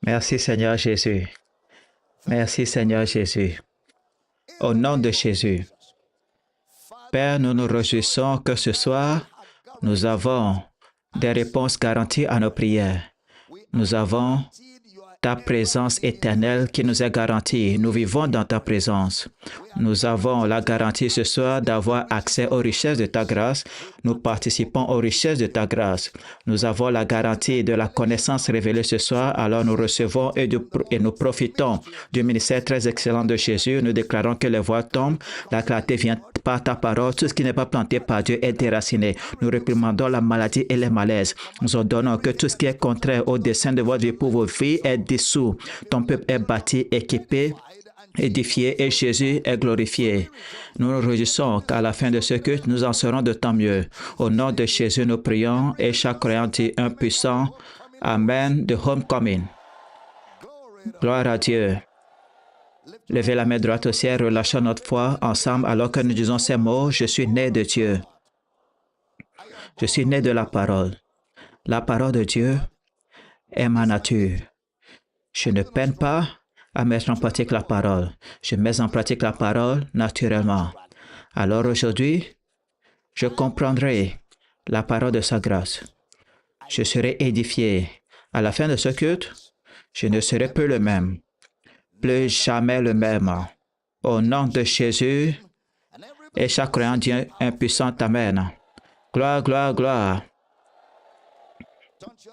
Merci Seigneur Jésus. Merci Seigneur Jésus. Au nom de Jésus. Père, nous nous réjouissons que ce soir, nous avons des réponses garanties à nos prières. Nous avons ta présence éternelle qui nous est garantie. Nous vivons dans ta présence. Nous avons la garantie ce soir d'avoir accès aux richesses de ta grâce. Nous participons aux richesses de ta grâce. Nous avons la garantie de la connaissance révélée ce soir. Alors nous recevons et nous profitons du ministère très excellent de Jésus. Nous déclarons que les voix tombent. La clarté vient par ta parole. Tout ce qui n'est pas planté par Dieu est déraciné. Nous réprimandons la maladie et les malaises. Nous ordonnons que tout ce qui est contraire au dessein de votre vie pour vos vies est dissous. Ton peuple est bâti, équipé, édifié et Jésus est glorifié. Nous nous réjouissons qu'à la fin de ce culte, nous en serons de tant mieux. Au nom de Jésus, nous prions et chaque croyant dit un puissant Amen de Homecoming. Gloire à Dieu. Levez la main droite au ciel, relâchons notre foi ensemble alors que nous disons ces mots. Je suis né de Dieu. Je suis né de la parole. La parole de Dieu est ma nature. Je ne peine pas à mettre en pratique la parole. Je mets en pratique la parole naturellement. Alors aujourd'hui, je comprendrai la parole de sa grâce. Je serai édifié. À la fin de ce culte, je ne serai plus le même. Plus jamais le même. Au nom de Jésus, et chaque croyant dit un puissant Amen. Gloire, gloire, gloire.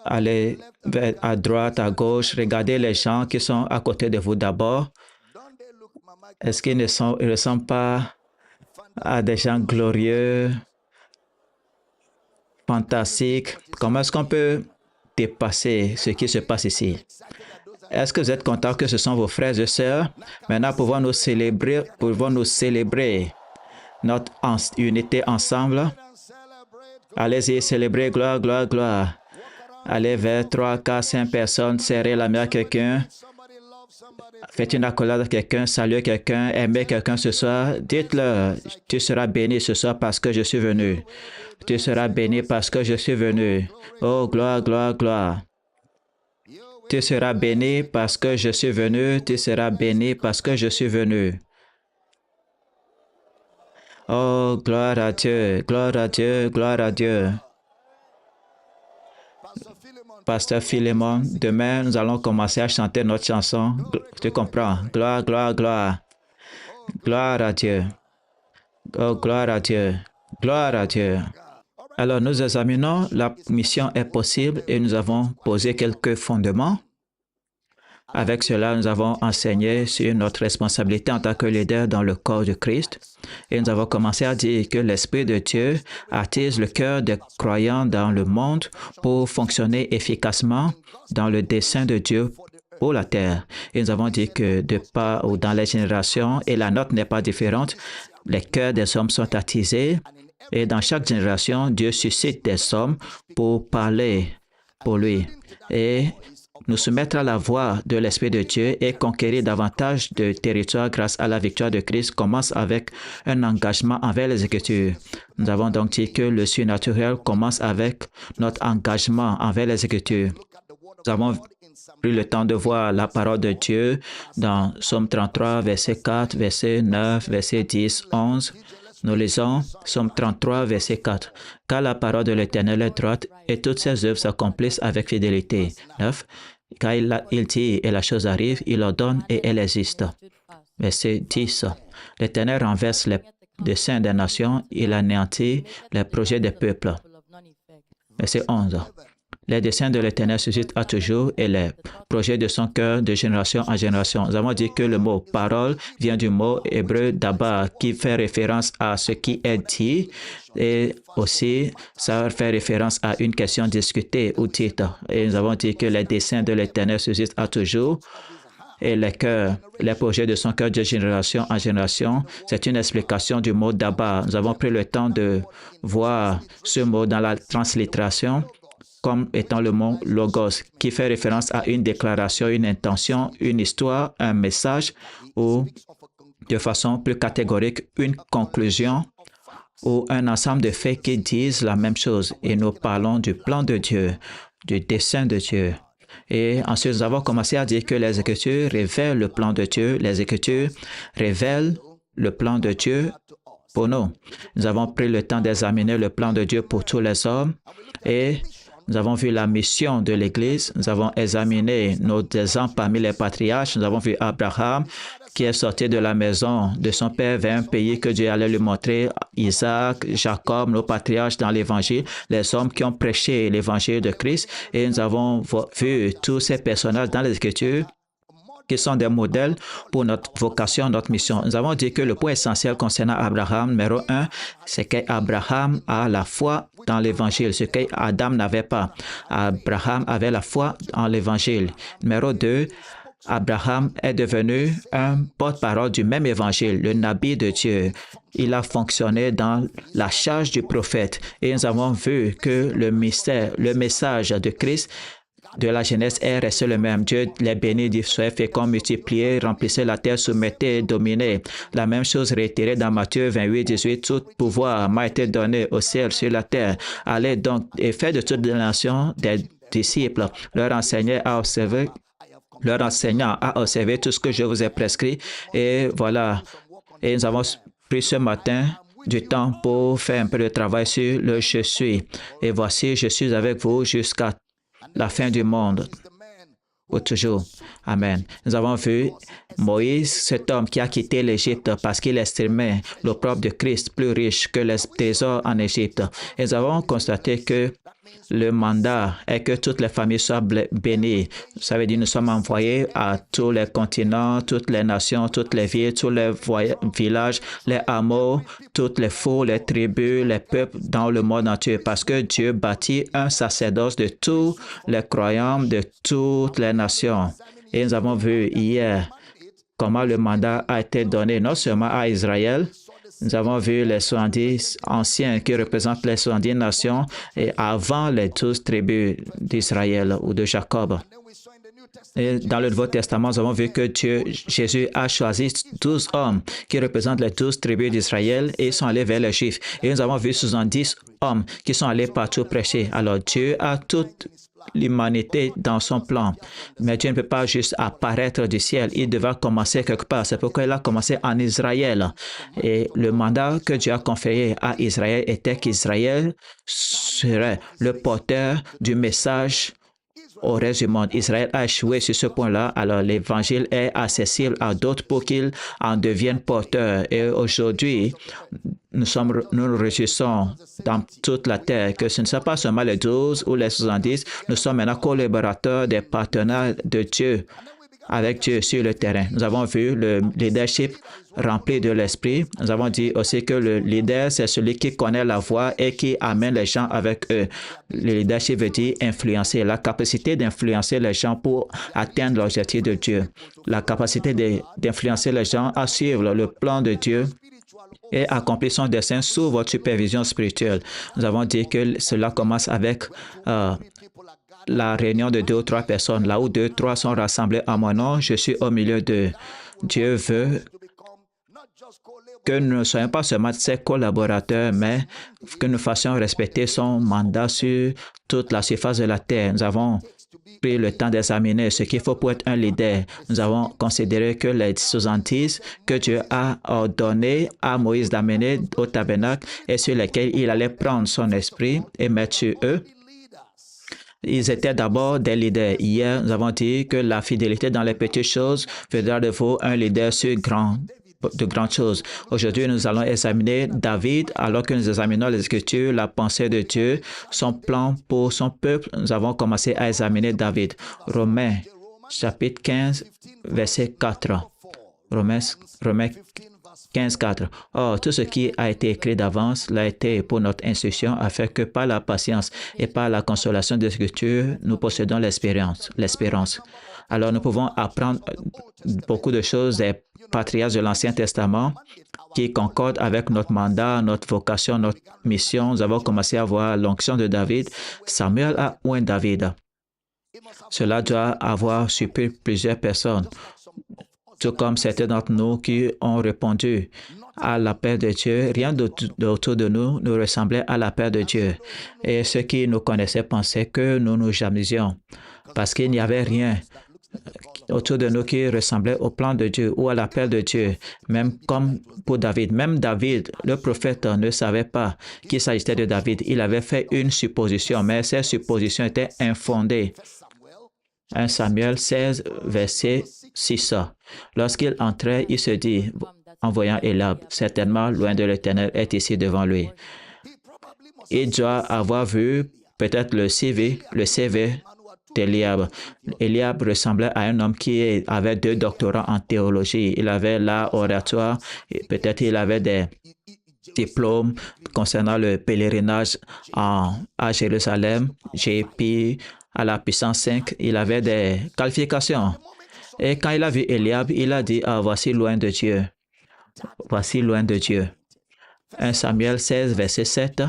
Allez à droite, à gauche, regardez les gens qui sont à côté de vous d'abord. Est-ce qu'ils ne ressemblent pas à des gens glorieux, fantastiques? Comment est-ce qu'on peut dépasser ce qui se passe ici? Est-ce que vous êtes contents que ce sont vos frères et sœurs? Maintenant, pouvons-nous célébrer notre unité ensemble? Allez-y, célébrez, gloire, gloire, gloire. Allez vers 3, 4, 5 personnes, serrez la main à quelqu'un. Faites une accolade à quelqu'un, saluez quelqu'un, aimez quelqu'un ce soir. Dites-leur, tu seras béni ce soir parce que je suis venu. Tu seras béni parce que je suis venu. Oh, gloire, gloire, gloire. Tu seras béni parce que je suis venu. Tu seras béni parce que je suis venu. Oh, gloire à Dieu, gloire à Dieu, gloire à Dieu. Pasteur Philémon, demain, nous allons commencer à chanter notre chanson. Tu comprends? Gloire, gloire, gloire. Gloire à Dieu. Oh, gloire à Dieu. Gloire à Dieu. Alors, nous examinons la mission est possible et nous avons posé quelques fondements. Avec cela, nous avons enseigné sur notre responsabilité en tant que leader dans le corps de Christ. Et nous avons commencé à dire que l'Esprit de Dieu attise le cœur des croyants dans le monde pour fonctionner efficacement dans le dessein de Dieu pour la terre. Et nous avons dit que de part ou dans les générations, et la nôtre n'est pas différente, les cœurs des hommes sont attisés. Et dans chaque génération, Dieu suscite des hommes pour parler pour lui. Et nous soumettre à la voix de l'Esprit de Dieu et conquérir davantage de territoires grâce à la victoire de Christ commence avec un engagement envers les Écritures. Nous avons donc dit que le surnaturel commence avec notre engagement envers les Écritures. Nous avons pris le temps de voir la parole de Dieu dans Psaume 33, verset 4, verset 9, verset 10, 11. Nous lisons Psaume 33, verset 4. « Car la parole de l'Éternel est droite et toutes ses œuvres s'accomplissent avec fidélité. » 9. « Car il dit et la chose arrive, il ordonne et elle existe. » Verset 10. « L'Éternel renverse les desseins des nations, il anéantit les projets des peuples. » Verset 11. Les desseins de l'Éternel suscitent à toujours et les projets de son cœur de génération en génération. Nous avons dit que le mot « parole » vient du mot hébreu « dabar » qui fait référence à ce qui est dit et aussi ça fait référence à une question discutée ou dite. Et nous avons dit que les desseins de l'Éternel suscitent à toujours et les cœurs, les projets de son cœur de génération en génération. C'est une explication du mot « dabar ». Nous avons pris le temps de voir ce mot dans la translittération comme étant le mot logos, qui fait référence à une déclaration, une intention, une histoire, un message ou, de façon plus catégorique, une conclusion ou un ensemble de faits qui disent la même chose. Et nous parlons du plan de Dieu, du dessein de Dieu. Et ensuite, nous avons commencé à dire que les Écritures révèlent le plan de Dieu. Les Écritures révèlent le plan de Dieu pour nous. Nous avons pris le temps d'examiner le plan de Dieu pour tous les hommes et nous avons vu la mission de l'Église. Nous avons examiné nos exemples parmi les patriarches. Nous avons vu Abraham qui est sorti de la maison de son père vers un pays que Dieu allait lui montrer. Isaac, Jacob, nos patriarches dans l'Évangile, les hommes qui ont prêché l'Évangile de Christ. Et nous avons vu tous ces personnages dans les Écritures qui sont des modèles pour notre vocation, notre mission. Nous avons dit que le point essentiel concernant Abraham, numéro 1, c'est qu'Abraham a la foi dans l'Évangile, ce qu'Adam n'avait pas. Abraham avait la foi dans l'Évangile. Numéro 2, Abraham est devenu un porte-parole du même Évangile, le Nabi de Dieu. Il a fonctionné dans la charge du prophète et nous avons vu que le message de Christ de la Genèse est resté le même. Dieu les bénit, dit, soyez féconds, multipliez, remplissez la terre, soumettez, dominez. La même chose réitérée dans Matthieu 28, 18. Tout pouvoir m'a été donné au ciel, sur la terre. Allez donc et faites de toutes les nations des disciples. Leur enseignant a observé tout ce que je vous ai prescrit. Et voilà. Et nous avons pris ce matin du temps pour faire un peu de travail sur le je suis. Et voici, je suis avec vous jusqu'à la fin du monde, pour toujours. Amen. Nous avons vu Moïse, cet homme qui a quitté l'Égypte parce qu'il estimait l'opprobre de Christ plus riche que les trésors en Égypte. Et nous avons constaté que le mandat est que toutes les familles soient bénies. Ça veut dire que nous sommes envoyés à tous les continents, toutes les nations, toutes les villes, tous les villages, les hameaux, toutes les foules, les tribus, les peuples dans le monde entier, parce que Dieu bâtit un sacerdoce de tous les croyants, de toutes les nations. Et nous avons vu hier comment le mandat a été donné non seulement à Israël. Nous avons vu les 70 anciens qui représentent les 70 nations et avant les 12 tribus d'Israël ou de Jacob. Et dans le Nouveau Testament, nous avons vu que Jésus a choisi 12 hommes qui représentent les 12 tribus d'Israël et ils sont allés vers les Juifs. Et nous avons vu 70 hommes qui sont allés partout prêcher. Alors Dieu a toute l'humanité dans son plan. Mais Dieu ne peut pas juste apparaître du ciel. Il devra commencer quelque part. C'est pourquoi il a commencé en Israël. Et le mandat que Dieu a conféré à Israël était qu'Israël serait le porteur du message au reste du monde. Israël a échoué sur ce point-là. Alors l'Évangile est accessible à d'autres pour qu'ils en deviennent porteurs. Et aujourd'hui, nous nous réjouissons dans toute la terre que ce ne sont pas seulement les 12 ou les 70, nous sommes maintenant collaborateurs des partenaires de Dieu, avec Dieu sur le terrain. Nous avons vu le leadership rempli de l'Esprit. Nous avons dit aussi que le leader, c'est celui qui connaît la voie et qui amène les gens avec eux. Le leadership veut dire influencer, la capacité d'influencer les gens pour atteindre l'objectif de Dieu. La capacité d'influencer les gens à suivre le plan de Dieu et accomplir son dessein sous votre supervision spirituelle. Nous avons dit que cela commence avec la réunion de 2 ou 3 personnes. Là où 2 ou 3 sont rassemblés en mon nom, je suis au milieu d'eux. Dieu veut que nous ne soyons pas seulement ses collaborateurs, mais que nous fassions respecter son mandat sur toute la surface de la terre. Nous avons pris le temps d'examiner ce qu'il faut pour être un leader. Nous avons considéré que les 70 que Dieu a ordonné à Moïse d'amener au tabernacle et sur lesquels il allait prendre son esprit et mettre sur eux, ils étaient d'abord des leaders. Hier, nous avons dit que la fidélité dans les petites choses fera de vous un leader sur de grandes choses. Aujourd'hui, nous allons examiner David, alors que nous examinons les Écritures, la pensée de Dieu, son plan pour son peuple. Nous avons commencé à examiner David. Romains, chapitre 15, verset 4. Romains 15, 4. Or, tout ce qui a été écrit d'avance l'a été pour notre instruction, afin que par la patience et par la consolation des Écritures, nous possédons l'espérance. Alors, nous pouvons apprendre beaucoup de choses des patriarches de l'Ancien Testament qui concordent avec notre mandat, notre vocation, notre mission. Nous avons commencé à voir l'onction de David. Samuel a oint David. Cela doit avoir surpris plusieurs personnes, tout comme certains d'entre nous qui ont répondu à l'appel de Dieu. Rien autour de nous nous ressemblait à l'appel de Dieu. Et ceux qui nous connaissaient pensaient que nous nous amusions parce qu'il n'y avait rien autour de nous qui ressemblait au plan de Dieu ou à l'appel de Dieu, même comme pour David. Même David, le prophète, ne savait pas qu'il s'agissait de David. Il avait fait une supposition, mais cette supposition était infondée. 1 Samuel 16, verset 6. Lorsqu'il entrait, il se dit, en voyant Eliab, certainement loin de l'Éternel est ici devant lui. Il doit avoir vu peut-être le CV d'Eliab. Eliab ressemblait à un homme qui avait 2 doctorats en théologie. Il avait l'art oratoire, peut-être il avait des diplômes concernant le pèlerinage à Jérusalem, JP, à la puissance 5. Il avait des qualifications. Et quand il a vu Eliab, il a dit, ah, voici loin de Dieu. Voici loin de Dieu. 1 Samuel 16, verset 7.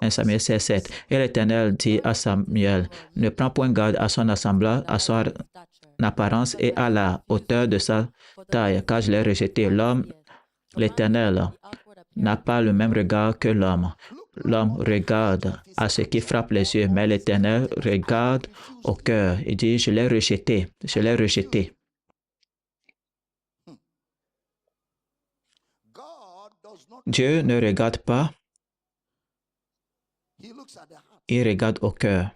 1 Samuel 16, 7. Et l'Éternel dit à Samuel, ne prends point garde à son assemblage, à son apparence et à la hauteur de sa taille, car je l'ai rejeté. L'homme, l'Éternel, n'a pas le même regard que l'homme. L'homme regarde à ce qui frappe les yeux, mais l'Éternel regarde au cœur. Il dit, je l'ai rejeté, je l'ai rejeté. Dieu ne regarde pas, il regarde au cœur.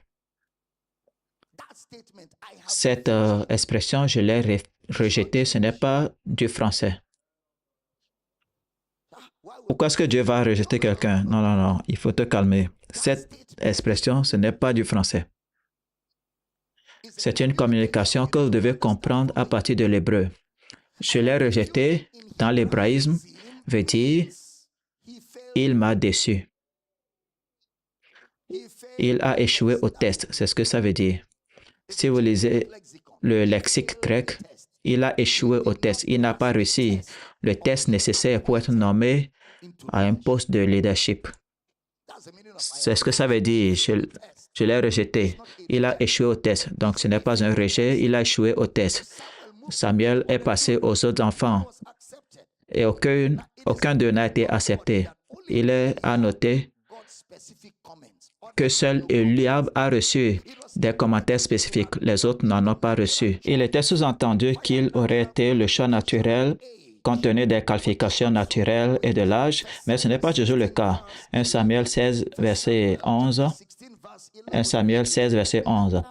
Cette expression, je l'ai rejetée, ce n'est pas du français. Pourquoi est-ce que Dieu va rejeter quelqu'un? Non, non, non, il faut te calmer. Cette expression, ce n'est pas du français. C'est une communication que vous devez comprendre à partir de l'hébreu. Je l'ai rejeté dans l'hébraïsme veut dire il m'a déçu. Il a échoué au test, c'est ce que ça veut dire. Si vous lisez le lexique grec, il a échoué au test. Il n'a pas réussi le test nécessaire pour être nommé à un poste de leadership. C'est ce que ça veut dire. Je l'ai rejeté. Il a échoué au test. Donc, ce n'est pas un rejet, il a échoué au test. Samuel est passé aux autres enfants et aucun d'eux n'a été accepté. Il est à noter que seul Eliab a reçu des commentaires spécifiques. Les autres n'en ont pas reçu. Il était sous-entendu qu'il aurait été le choix naturel compte tenu des qualifications naturelles et de l'âge, mais ce n'est pas toujours le cas. 1 Samuel 16, verset 11. 1 Samuel 16, verset 11.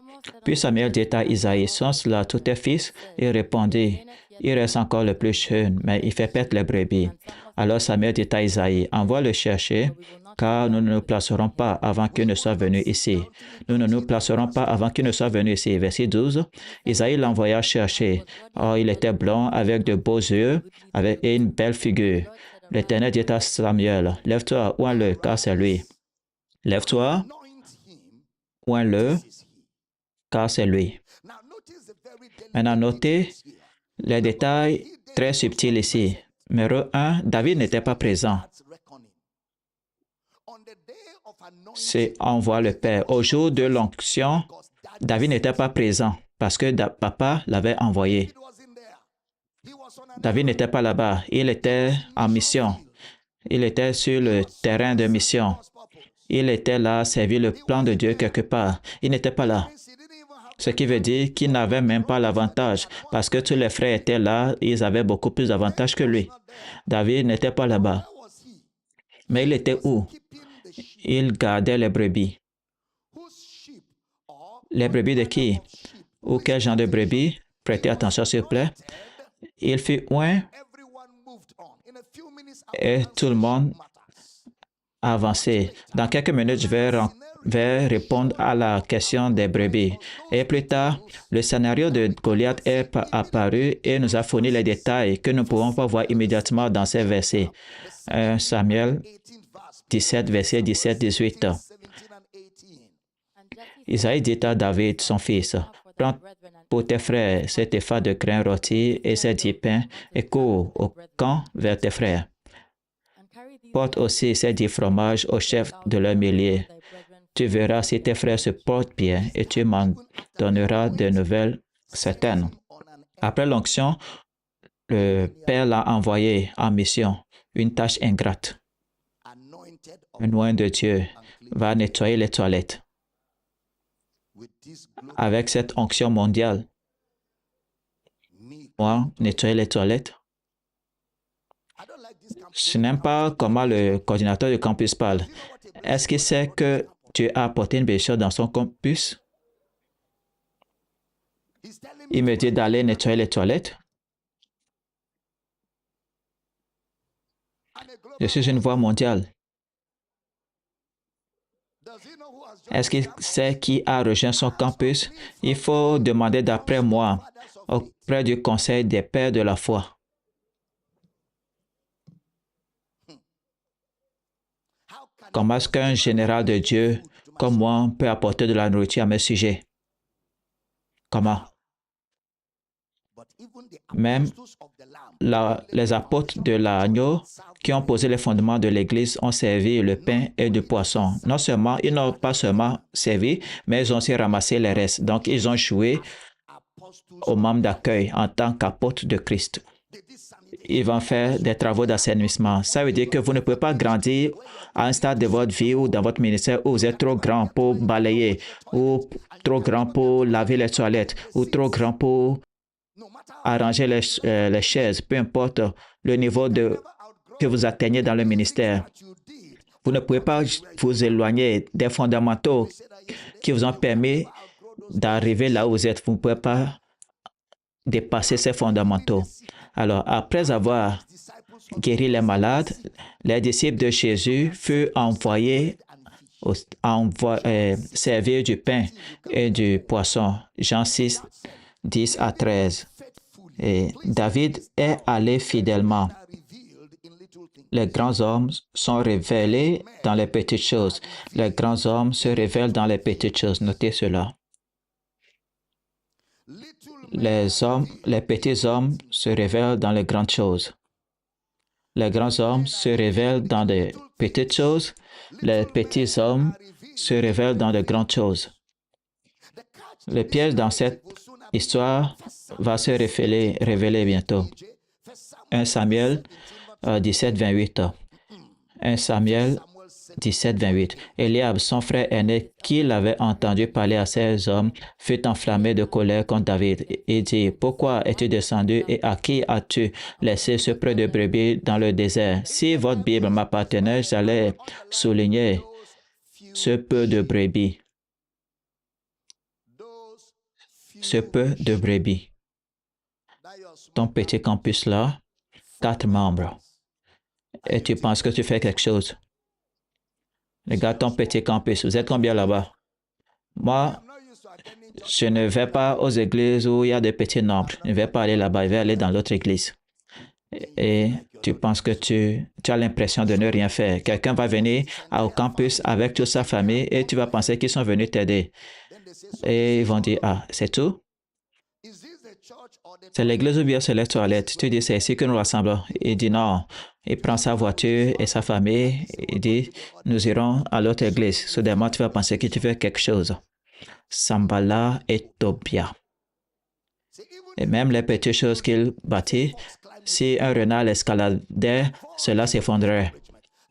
Puis Samuel dit à Isaïe, sont cela tous tes fils? Il répondit, il reste encore le plus jeune, mais il fait paître les brebis. Alors Samuel dit à Isaïe, envoie le chercher, car nous ne nous placerons pas avant qu'il ne soit venu ici. Nous ne nous placerons pas avant qu'il ne soit venu ici. Verset 12, Isaïe l'envoya chercher. Oh, il était blond, avec de beaux yeux, et une belle figure. L'Éternel dit à Samuel, lève-toi, oins-le, car c'est lui. Lève-toi, oins-le, car c'est lui. Maintenant, notez les détails très subtils ici. Numéro 1, David n'était pas présent. On voit le Père. Au jour de l'onction, David n'était pas présent parce que papa l'avait envoyé. David n'était pas là-bas. Il était en mission. Il était sur le terrain de mission. Il était là à servir le plan de Dieu quelque part. Il n'était pas là. Ce qui veut dire qu'il n'avait même pas l'avantage parce que tous les frères étaient là, ils avaient beaucoup plus d'avantages que lui. David n'était pas là-bas. Mais il était où? Il gardait les brebis. Les brebis de qui? Ou quel genre de brebis? Prêtez attention s'il vous plaît. Il fut oint et tout le monde a avancé. Dans quelques minutes, je vais répondre à la question des brebis. Et plus tard, le scénario de Goliath est apparu et nous a fourni les détails que nous ne pouvons pas voir immédiatement dans ces versets. 1 Samuel 17, versets 17-18. Isaïe dit à David, son fils, « Prends pour tes frères cet épha de grains rôtis et ces 10 pains et cours au camp vers tes frères. Porte aussi ces 10 fromages au chef de leur millier. Tu verras si tes frères se portent bien et tu m'en donneras des nouvelles certaines. » Après l'onction, le Père l'a envoyé en mission, une tâche ingrate. Un oint de Dieu va nettoyer les toilettes avec cette onction mondiale. Moi, nettoyer les toilettes. Je n'aime pas comment le coordinateur du campus parle. Est-ce qu'il sait que tu as apporté une bénédiction dans son campus? Il me dit d'aller nettoyer les toilettes. Je suis une voix mondiale. Est-ce qu'il sait qui a rejoint son campus? Il faut demander d'après moi, auprès du conseil des pères de la foi. Comment est-ce qu'un général de Dieu comme moi peut apporter de la nourriture à mes sujets? Comment? Même les apôtres de l'agneau qui ont posé les fondements de l'Église ont servi le pain et du poisson. Non seulement, ils n'ont pas seulement servi, mais ils ont aussi ramassé les restes. Donc, ils ont joué aux membres d'accueil en tant qu'apôtres de Christ. Ils vont faire des travaux d'assainissement. Ça veut dire que vous ne pouvez pas grandir à un stade de votre vie ou dans votre ministère où vous êtes trop grand pour balayer, ou trop grand pour laver les toilettes, ou trop grand pour arranger les chaises, peu importe le niveau que vous atteignez dans le ministère. Vous ne pouvez pas vous éloigner des fondamentaux qui vous ont permis d'arriver là où vous êtes. Vous ne pouvez pas dépasser ces fondamentaux. Alors, après avoir guéri les malades, les disciples de Jésus furent envoyés servir du pain et du poisson. Jean 6, 10 à 13. Et David est allé fidèlement. Les grands hommes sont révélés dans les petites choses. Les grands hommes se révèlent dans les petites choses. Notez cela. Les petits hommes se révèlent dans les grandes choses. Les grands hommes se révèlent dans des petites choses. Les petits hommes se révèlent dans de grandes choses. Le piège dans cette histoire va se révéler bientôt. 1 Samuel 17, 28. 1 Samuel 17, 28. Eliab, son frère aîné, qui l'avait entendu parler à ces hommes, fut enflammé de colère contre David et dit, « Pourquoi es-tu descendu et à qui as-tu laissé ce peu de brebis dans le désert? Si votre Bible m'appartenait, j'allais souligner ce peu de brebis. Ce peu de brebis. Ton petit campus là, 4 membres. Et tu penses que tu fais quelque chose. Regarde ton petit campus. Vous êtes combien là-bas? Moi, je ne vais pas aux églises où il y a des petits nombres. Je ne vais pas aller là-bas. Je vais aller dans l'autre église. Et tu penses que tu as l'impression de ne rien faire. Quelqu'un va venir au campus avec toute sa famille et tu vas penser qu'ils sont venus t'aider. Et ils vont dire, ah, c'est tout? C'est l'église ou bien c'est les toilettes? Tu dis, c'est ici que nous rassemblons. Il dit non. Il prend sa voiture et sa famille. Il dit, nous irons à l'autre église. Soudainement, tu vas penser que tu fais quelque chose. Sambala et Tobia. Et même les petites choses qu'il bâtit, si un renard escaladait, cela s'effondrerait.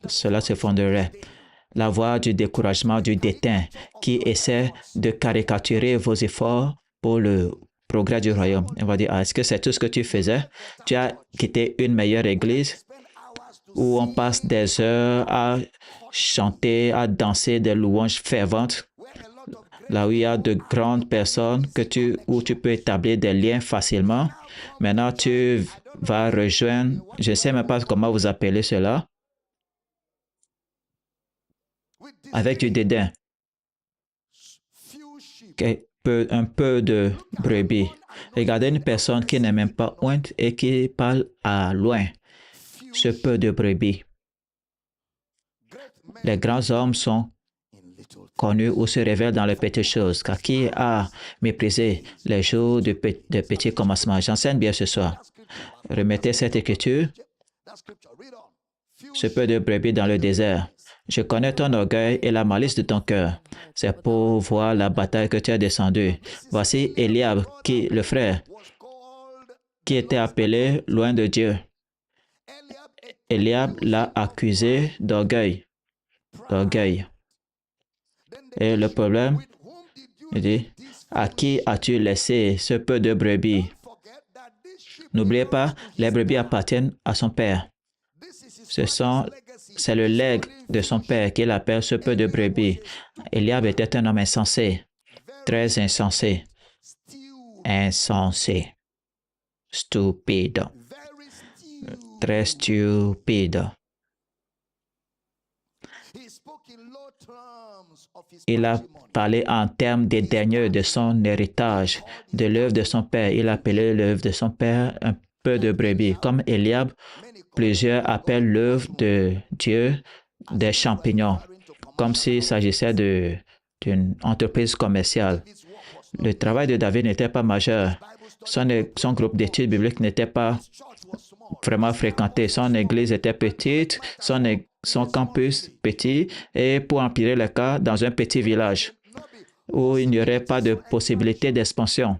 Cela s'effondrerait. La voix du découragement, du dédain, qui essaie de caricaturer vos efforts pour le progrès du royaume. On va dire, ah, est-ce que c'est tout ce que tu faisais? Tu as quitté une meilleure église où on passe des heures à chanter, à danser des louanges ferventes, là où il y a de grandes personnes où tu peux établir des liens facilement. Maintenant, tu vas rejoindre, je ne sais même pas comment vous appelez cela, avec du dédain. Un peu de brebis. Regardez une personne qui n'est même pas ointe et qui parle à loin. Ce peu de brebis. Les grands hommes sont connus ou se révèlent dans les petites choses. Car qui a méprisé les jours de petits commencements? J'enseigne bien ce soir. Remettez cette écriture. Ce peu de brebis dans le désert. Je connais ton orgueil et la malice de ton cœur. C'est pour voir la bataille que tu as descendue. Voici Eliab, le frère, qui était appelé loin de Dieu. Eliab l'a accusé d'orgueil. Et le problème, il dit, À qui as-tu laissé ce peu de brebis? N'oubliez pas, les brebis appartiennent à son père. C'est le legs de son père qu'il appelle ce peu de brebis. Eliab était un homme insensé, très insensé, insensé, stupide, très stupide. Il a parlé en termes des derniers de son héritage, de l'œuvre de son père. Il a appelé l'œuvre de son père un peu de brebis. Comme Eliab, plusieurs appellent l'œuvre de Dieu des champignons, comme s'il s'agissait d'une entreprise commerciale. Le travail de David n'était pas majeur. Son groupe d'études bibliques n'était pas vraiment fréquenté. Son église était petite, son campus petit, et pour empirer le cas, dans un petit village où il n'y aurait pas de possibilité d'expansion.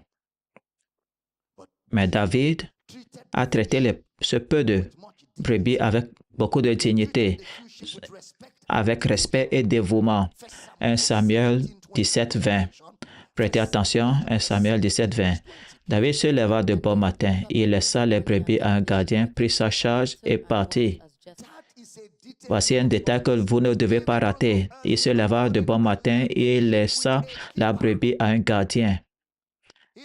Mais David a traité ce peu de brebis avec beaucoup de dignité, avec respect et dévouement. 1 Samuel 17, 20. Prêtez attention, 1 Samuel 17, 20. David se leva de bon matin. Il laissa les brebis à un gardien, prit sa charge et partit. Voici un détail que vous ne devez pas rater. Il se leva de bon matin et il laissa la brebis à un gardien.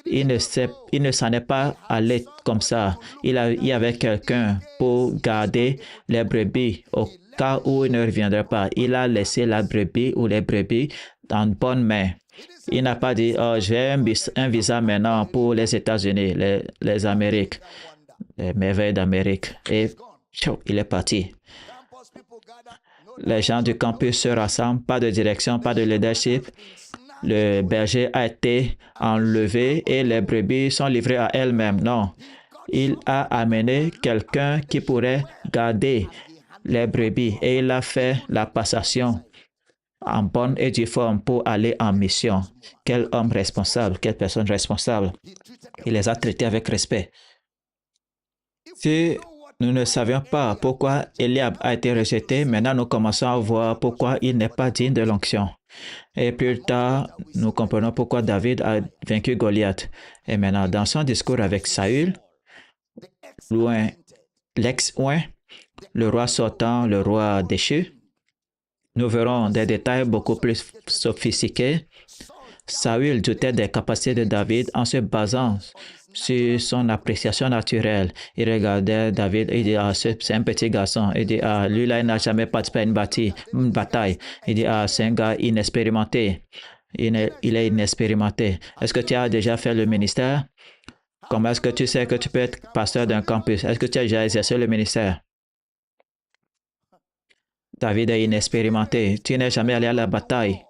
Il ne s'en est pas allé comme ça. Il y avait quelqu'un pour garder les brebis au cas où il ne reviendrait pas. Il a laissé la brebis ou les brebis dans de bonnes mains. Il n'a pas dit, oh, j'ai un visa maintenant pour les États-Unis, les Amériques, les merveilles d'Amérique. Et il est parti. Les gens du campus se rassemblent, pas de direction, pas de leadership. Le berger a été enlevé et les brebis sont livrées à elles-mêmes. Non, il a amené quelqu'un qui pourrait garder les brebis et il a fait la passation en bonne et due forme pour aller en mission. Quel homme responsable, quelle personne responsable. Il les a traités avec respect. Si nous ne savions pas pourquoi Eliab a été rejeté, maintenant nous commençons à voir pourquoi il n'est pas digne de l'onction. Et plus tard, nous comprenons pourquoi David a vaincu Goliath. Et maintenant, dans son discours avec Saül, loin, l'ex-oint, le roi sortant, le roi déchu, nous verrons des détails beaucoup plus sophistiqués. Saül doutait des capacités de David en se basant sur son appréciation naturelle. Il regardait David et il dit, ah, c'est un petit garçon. Il dit, ah, lui là, il n'a jamais participé à une bataille. Il dit, ah, c'est un gars inexpérimenté. Il est inexpérimenté. Est-ce que tu as déjà fait le ministère? Comment est-ce que tu sais que tu peux être pasteur d'un campus? Est-ce que tu as déjà exercé le ministère? David est inexpérimenté. Tu n'es jamais allé à la bataille.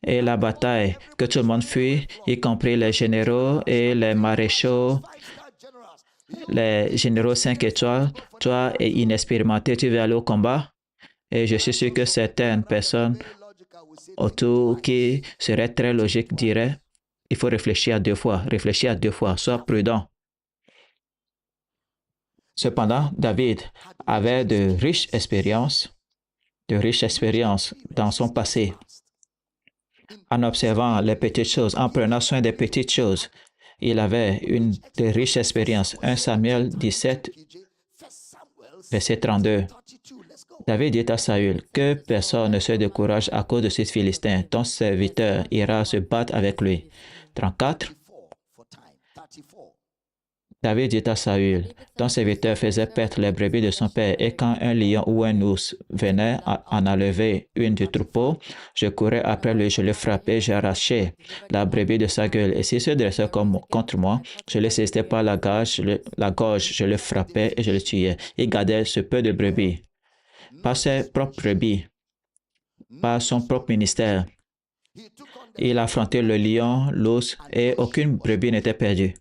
Et la bataille que tout le monde fuit, y compris les généraux et les maréchaux, les généraux 5 étoiles, toi es inexpérimenté, tu veux aller au combat. Et je suis sûr que certaines personnes autour qui seraient très logiques diraient, il faut réfléchir à deux fois, sois prudent. Cependant, David avait de riches expériences dans son passé. En observant les petites choses, en prenant soin des petites choses, il avait une de riches expériences. 1 Samuel 17, verset 32. David dit à Saül, que personne ne se décourage à cause de ce Philistin. Ton serviteur ira se battre avec lui. 34. David dit à Saül, ton serviteur faisait perdre les brebis de son père, et quand un lion ou un ours venait en enlever une du troupeau, je courais après lui, je le frappais, j'arrachais la brebis de sa gueule. Et s'il se dressait contre moi, je le saisissais par la gorge, je le frappais et je le tuais. Il gardait ce peu de brebis, pas ses propres brebis, pas son propre ministère. Il affrontait le lion, l'ours, et aucune brebis n'était perdue.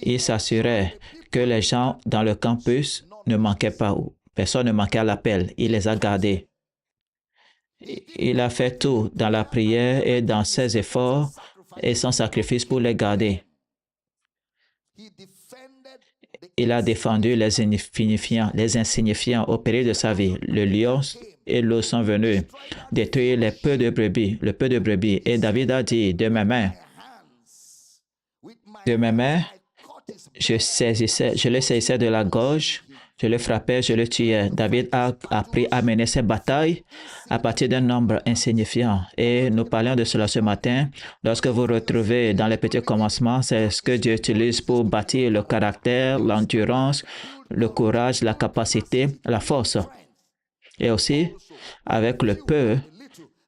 Il s'assurait que les gens dans le campus ne manquaient pas, personne ne manquait à l'appel. Il les a gardés. Il a fait tout dans la prière et dans ses efforts et son sacrifice pour les garder. Il a défendu les insignifiants au péril de sa vie. Le lion et loups sont venus détruire les peu de brebis, le peu de brebis. Et David a dit, de mes mains, je le saisissais de la gorge, je le frappais, je le tuais. David a appris à mener ses batailles à partir d'un nombre insignifiant. Et nous parlions de cela ce matin. Lorsque vous retrouvez dans les petits commencements, c'est ce que Dieu utilise pour bâtir le caractère, l'endurance, le courage, la capacité, la force. Et aussi, avec le peu,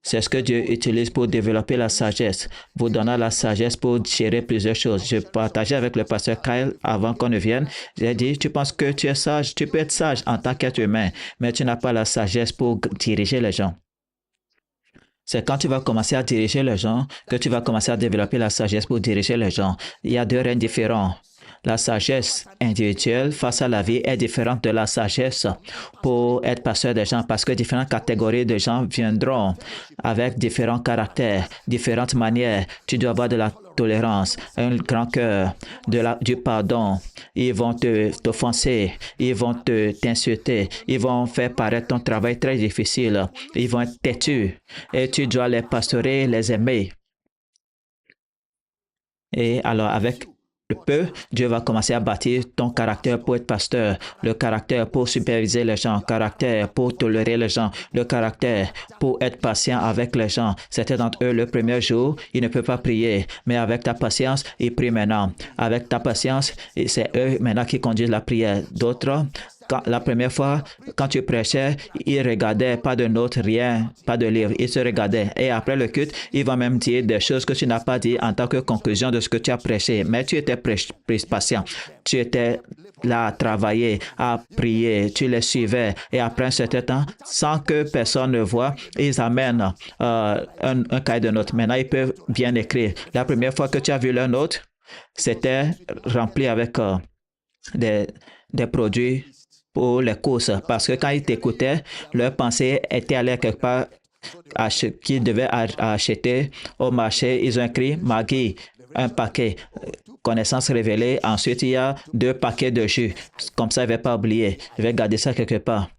c'est ce que Dieu utilise pour développer la sagesse, vous donnant la sagesse pour gérer plusieurs choses. Je partageais avec le pasteur Kyle avant qu'on ne vienne. J'ai dit, tu penses que tu es sage, tu peux être sage en tant qu'être humain, mais tu n'as pas la sagesse pour diriger les gens. C'est quand tu vas commencer à diriger les gens que tu vas commencer à développer la sagesse pour diriger les gens. Il y a deux règnes différents. La sagesse individuelle face à la vie est différente de la sagesse pour être pasteur des gens parce que différentes catégories de gens viendront avec différents caractères, différentes manières. Tu dois avoir de la tolérance, un grand cœur, du pardon. Ils vont t'offenser, ils vont t'insulter, ils vont faire paraître ton travail très difficile, ils vont être têtus et tu dois les pasteurer, les aimer. Et alors avec le peu, Dieu va commencer à bâtir ton caractère pour être pasteur, le caractère pour superviser les gens, le caractère pour tolérer les gens, le caractère pour être patient avec les gens. Certains d'entre eux, le premier jour, ils ne peuvent pas prier, mais avec ta patience, ils prient maintenant. Avec ta patience, c'est eux maintenant qui conduisent la prière. D'autres, la première fois, quand tu prêchais, ils regardaient pas de notes, rien, pas de livre, ils se regardaient. Et après le culte, ils vont même dire des choses que tu n'as pas dit en tant que conclusion de ce que tu as prêché. Mais tu étais patient. Tu étais là à travailler, à prier, tu les suivais. Et après un certain temps, sans que personne ne voit, ils amènent un cahier de notes. Maintenant, ils peuvent bien écrire. La première fois que tu as vu leurs notes, c'était rempli avec des produits pour les courses parce que quand ils t'écoutaient, leur pensée était allée quelque part qu'ils devaient acheter au marché. Ils ont écrit Maggie, un paquet, connaissance révélée. Ensuite, il y a 2 paquets de jus. Comme ça, ils ne vont pas oublier. Ils vont garder ça quelque part.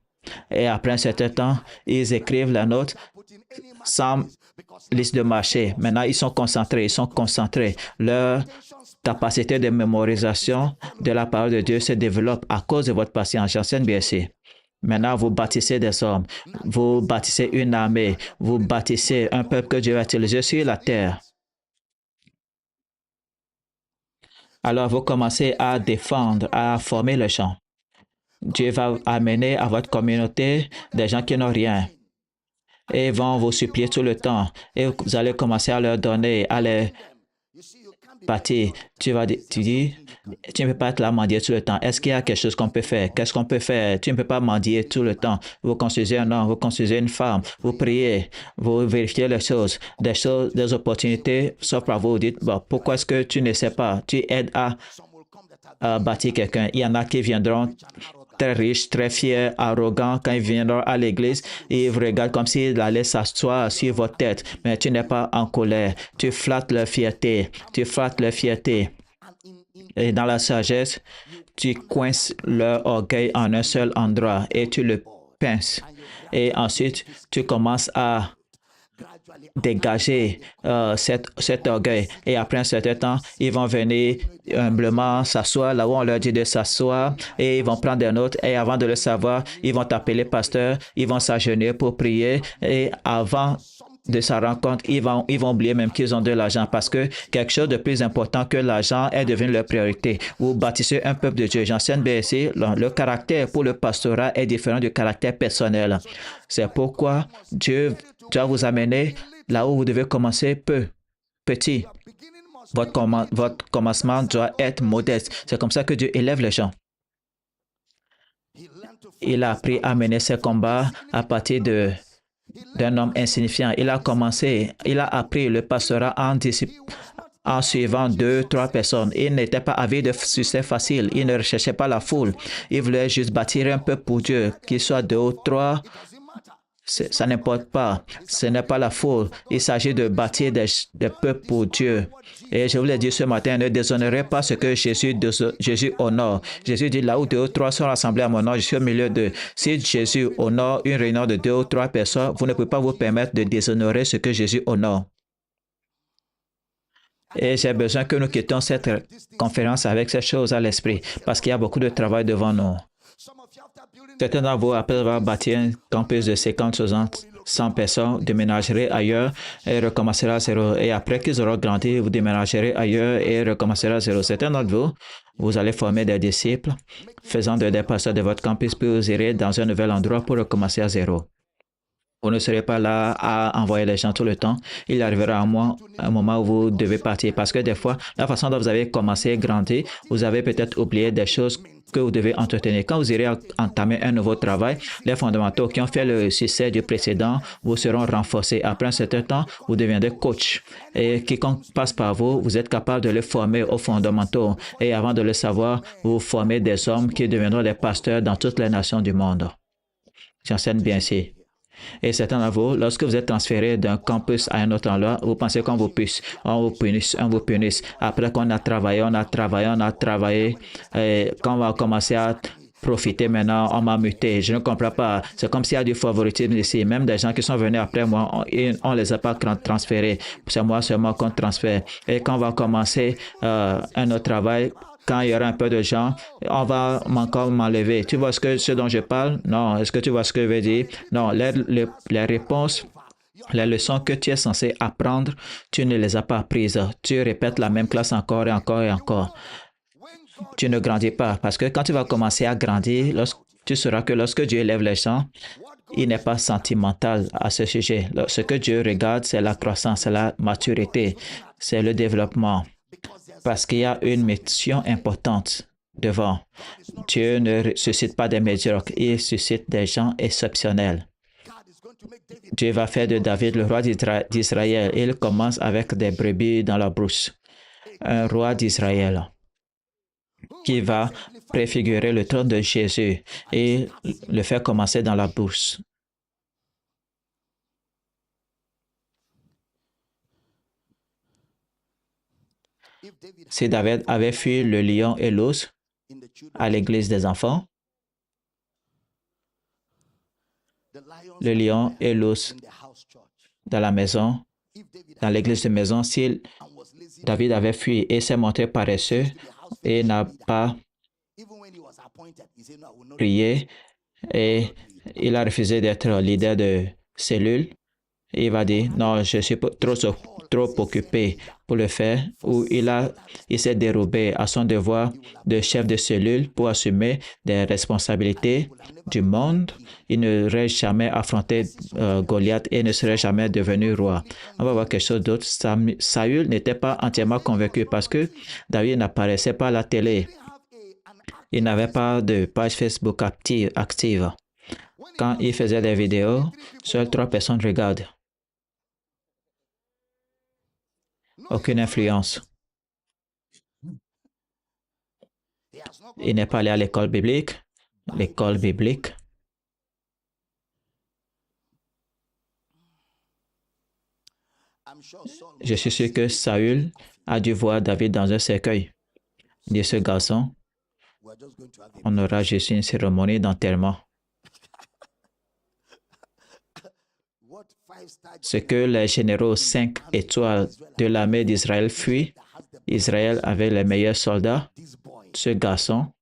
Et après un certain temps, ils écrivent la note sans liste de marché. Maintenant, ils sont concentrés. Leur capacité de mémorisation de la parole de Dieu se développe à cause de votre patience. J'enseigne bien ici. Maintenant, vous bâtissez des hommes, vous bâtissez une armée, vous bâtissez un peuple que Dieu va utiliser sur la terre. Alors, vous commencez à défendre, à former les gens. Dieu va amener à votre communauté des gens qui n'ont rien. Et ils vont vous supplier tout le temps. Et vous allez commencer à leur donner, à les bâtir. Tu dis, tu ne peux pas être là mendier tout le temps. Est-ce qu'il y a quelque chose qu'on peut faire? Qu'est-ce qu'on peut faire? Tu ne peux pas mendier tout le temps. Vous construisez un homme, vous construisez une femme, vous priez, vous vérifiez les choses, des opportunités s'offrent à vous. Vous dites, bon, pourquoi est-ce que tu ne sais pas? Tu aides à bâtir quelqu'un. Il y en a qui viendront très riches, très fiers, arrogants. Quand ils viendront à l'église, ils vous regardent comme s'ils allaient s'asseoir sur votre tête. Mais tu n'es pas en colère. Tu flattes leur fierté. Et dans la sagesse, tu coinces leur orgueil en un seul endroit et tu le pinces. Et ensuite, tu commences à dégager cet orgueil. Et après un certain temps, ils vont venir humblement s'asseoir là où on leur dit de s'asseoir et ils vont prendre des notes et avant de le savoir, ils vont t'appeler pasteur, ils vont s'agenouiller pour prier et avant de sa rencontre, ils vont oublier même qu'ils ont de l'argent parce que quelque chose de plus important que l'argent est devenu leur priorité. Vous bâtissez un peuple de Dieu. J'enseigne bien ici, le caractère pour le pastorat est différent du caractère personnel. C'est pourquoi Dieu doit vous amener là où vous devez commencer petit. Votre commencement doit être modeste. C'est comme ça que Dieu élève les gens. Il a appris à mener ses combats à partir d'un homme insignifiant. Il a appris le pastorat en suivant 2, 3 personnes. Il n'était pas avide de succès facile. Il ne recherchait pas la foule. Il voulait juste bâtir un peuple pour Dieu, qu'il soit 2 ou 3. Ça n'importe pas. Ce n'est pas la faute. Il s'agit de bâtir des peuples pour Dieu. Et je vous l'ai dit ce matin, ne déshonorez pas ce que Jésus honore. Jésus dit, là où deux ou trois sont rassemblés à mon nom, je suis au milieu d'eux. Si Jésus honore une réunion de deux ou trois personnes, vous ne pouvez pas vous permettre de déshonorer ce que Jésus honore. Et j'ai besoin que nous quittions cette conférence avec ces choses à l'esprit, parce qu'il y a beaucoup de travail devant nous. Certains d'entre vous, après avoir bâti un campus de 50, 60, 100 personnes, déménagerez ailleurs et recommencerez à zéro. Et après qu'ils auront grandi, vous déménagerez ailleurs et recommencerez à zéro. Certains d'entre vous, vous allez former des disciples, faisant des pasteurs de votre campus, puis vous irez dans un nouvel endroit pour recommencer à zéro. Vous ne serez pas là à envoyer les gens tout le temps. Il arrivera un moment où vous devez partir parce que des fois, la façon dont vous avez commencé à grandir, vous avez peut-être oublié des choses que vous devez entretenir. Quand vous irez entamer un nouveau travail, les fondamentaux qui ont fait le succès du précédent vous seront renforcés. Après un certain temps, vous deviendrez coach. Et quiconque passe par vous, vous êtes capable de le former aux fondamentaux. Et avant de le savoir, vous formez des hommes qui deviendront des pasteurs dans toutes les nations du monde. J'enseigne bien ici. Et certains d'entre vous, lorsque vous êtes transféré d'un campus à un autre endroit, vous pensez qu'on vous punisse. Après qu'on a travaillé, et quand on va commencer à profiter maintenant, on m'a muté. Je ne comprends pas. C'est comme s'il y a du favoritisme ici. Même des gens qui sont venus après moi, on ne les a pas transférés. C'est moi seulement qu'on transfère. Et quand on va commencer un autre travail, quand il y aura un peu de gens, on va encore m'enlever. Tu vois ce dont je parle? Non. Est-ce que tu vois ce que je veux dire? Non. Les réponses, les leçons que tu es censé apprendre, tu ne les as pas apprises. Tu répètes la même classe encore et encore et encore. Tu ne grandis pas parce que quand tu vas commencer à grandir, tu sauras que lorsque Dieu élève les gens, il n'est pas sentimental à ce sujet. Ce que Dieu regarde, c'est la croissance, c'est la maturité, c'est le développement. Parce qu'il y a une mission importante devant. Dieu ne suscite pas des médiocres, il suscite des gens exceptionnels. Dieu va faire de David le roi d'Israël. Il commence avec des brebis dans la brousse. Un roi d'Israël qui va préfigurer le trône de Jésus et le faire commencer dans la brousse. Si David avait fui le lion et l'ours à l'église des enfants, le lion et l'ours dans la maison, dans l'église de maison, si David avait fui et s'est montré paresseux et n'a pas prié et il a refusé d'être leader de cellule, il va dire non, je suis trop occupé pour le faire, ou il s'est dérobé à son devoir de chef de cellule pour assumer des responsabilités du monde. Il n'aurait jamais affronté Goliath et ne serait jamais devenu roi. On va voir quelque chose d'autre. Saül n'était pas entièrement convaincu parce que David n'apparaissait pas à la télé. Il n'avait pas de page Facebook active. Quand il faisait des vidéos, seules 3 personnes regardent. Aucune influence. Il n'est pas allé à l'école biblique. Je suis sûr que Saül a dû voir David dans un cercueil. Il dit, ce garçon, on aura juste une cérémonie d'enterrement. Ce que les généraux 5 étoiles de l'armée d'Israël fuient, Israël avait les meilleurs soldats. Ce garçon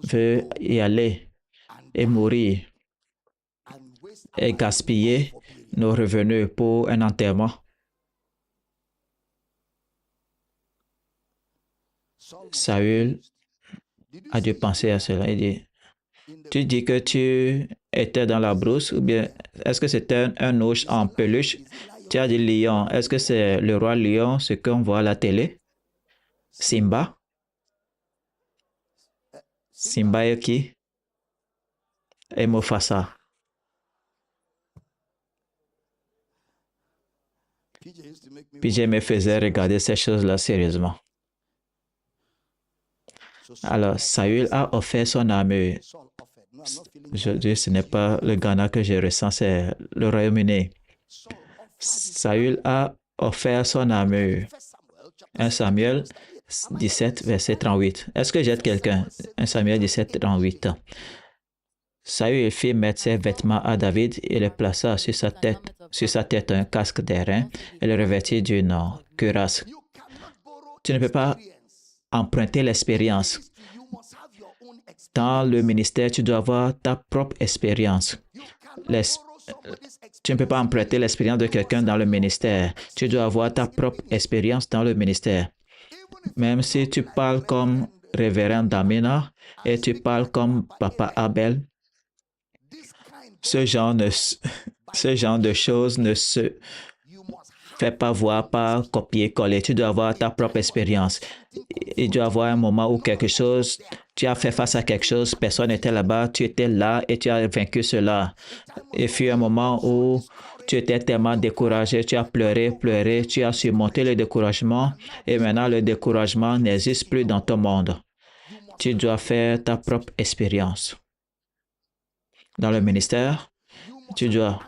veut y aller et mourir et gaspiller nos revenus pour un enterrement. Saül a dû penser à cela. Il dit, tu dis que tu étais dans la brousse ou bien est-ce que c'était un ours en peluche? Tu as dit lion. Est-ce que c'est le roi lion, ce qu'on voit à la télé? Simba? Simba est qui? Et Mufasa. PJ me faisait regarder ces choses-là sérieusement. Alors, Saül a offert son armure. Je dis, ce n'est pas le Ghana que je ressens, c'est le Royaume-Uni. Saül a offert son armure. 1 Samuel 17, verset 38. Est-ce que j'aide quelqu'un? 1 Samuel 17, 38. Saül fit mettre ses vêtements à David et le plaça sur sa tête un casque d'airain et le revêtit d'une cuirasse. Tu ne peux pas emprunter l'expérience. Dans le ministère, tu dois avoir ta propre expérience. Tu ne peux pas emprunter l'expérience de quelqu'un dans le ministère. Tu dois avoir ta propre expérience dans le ministère. Même si tu parles comme révérend Damina et tu parles comme Papa Abel, ce genre de choses ne se fait pas voir par copier-coller. Tu dois avoir ta propre expérience. Il doit y avoir un moment où quelque chose, tu as fait face à quelque chose, personne n'était là-bas, tu étais là et tu as vaincu cela. Il fut un moment où tu étais tellement découragé, tu as pleuré, tu as surmonté le découragement et maintenant le découragement n'existe plus dans ton monde. Tu dois faire ta propre expérience. Dans le ministère, tu dois.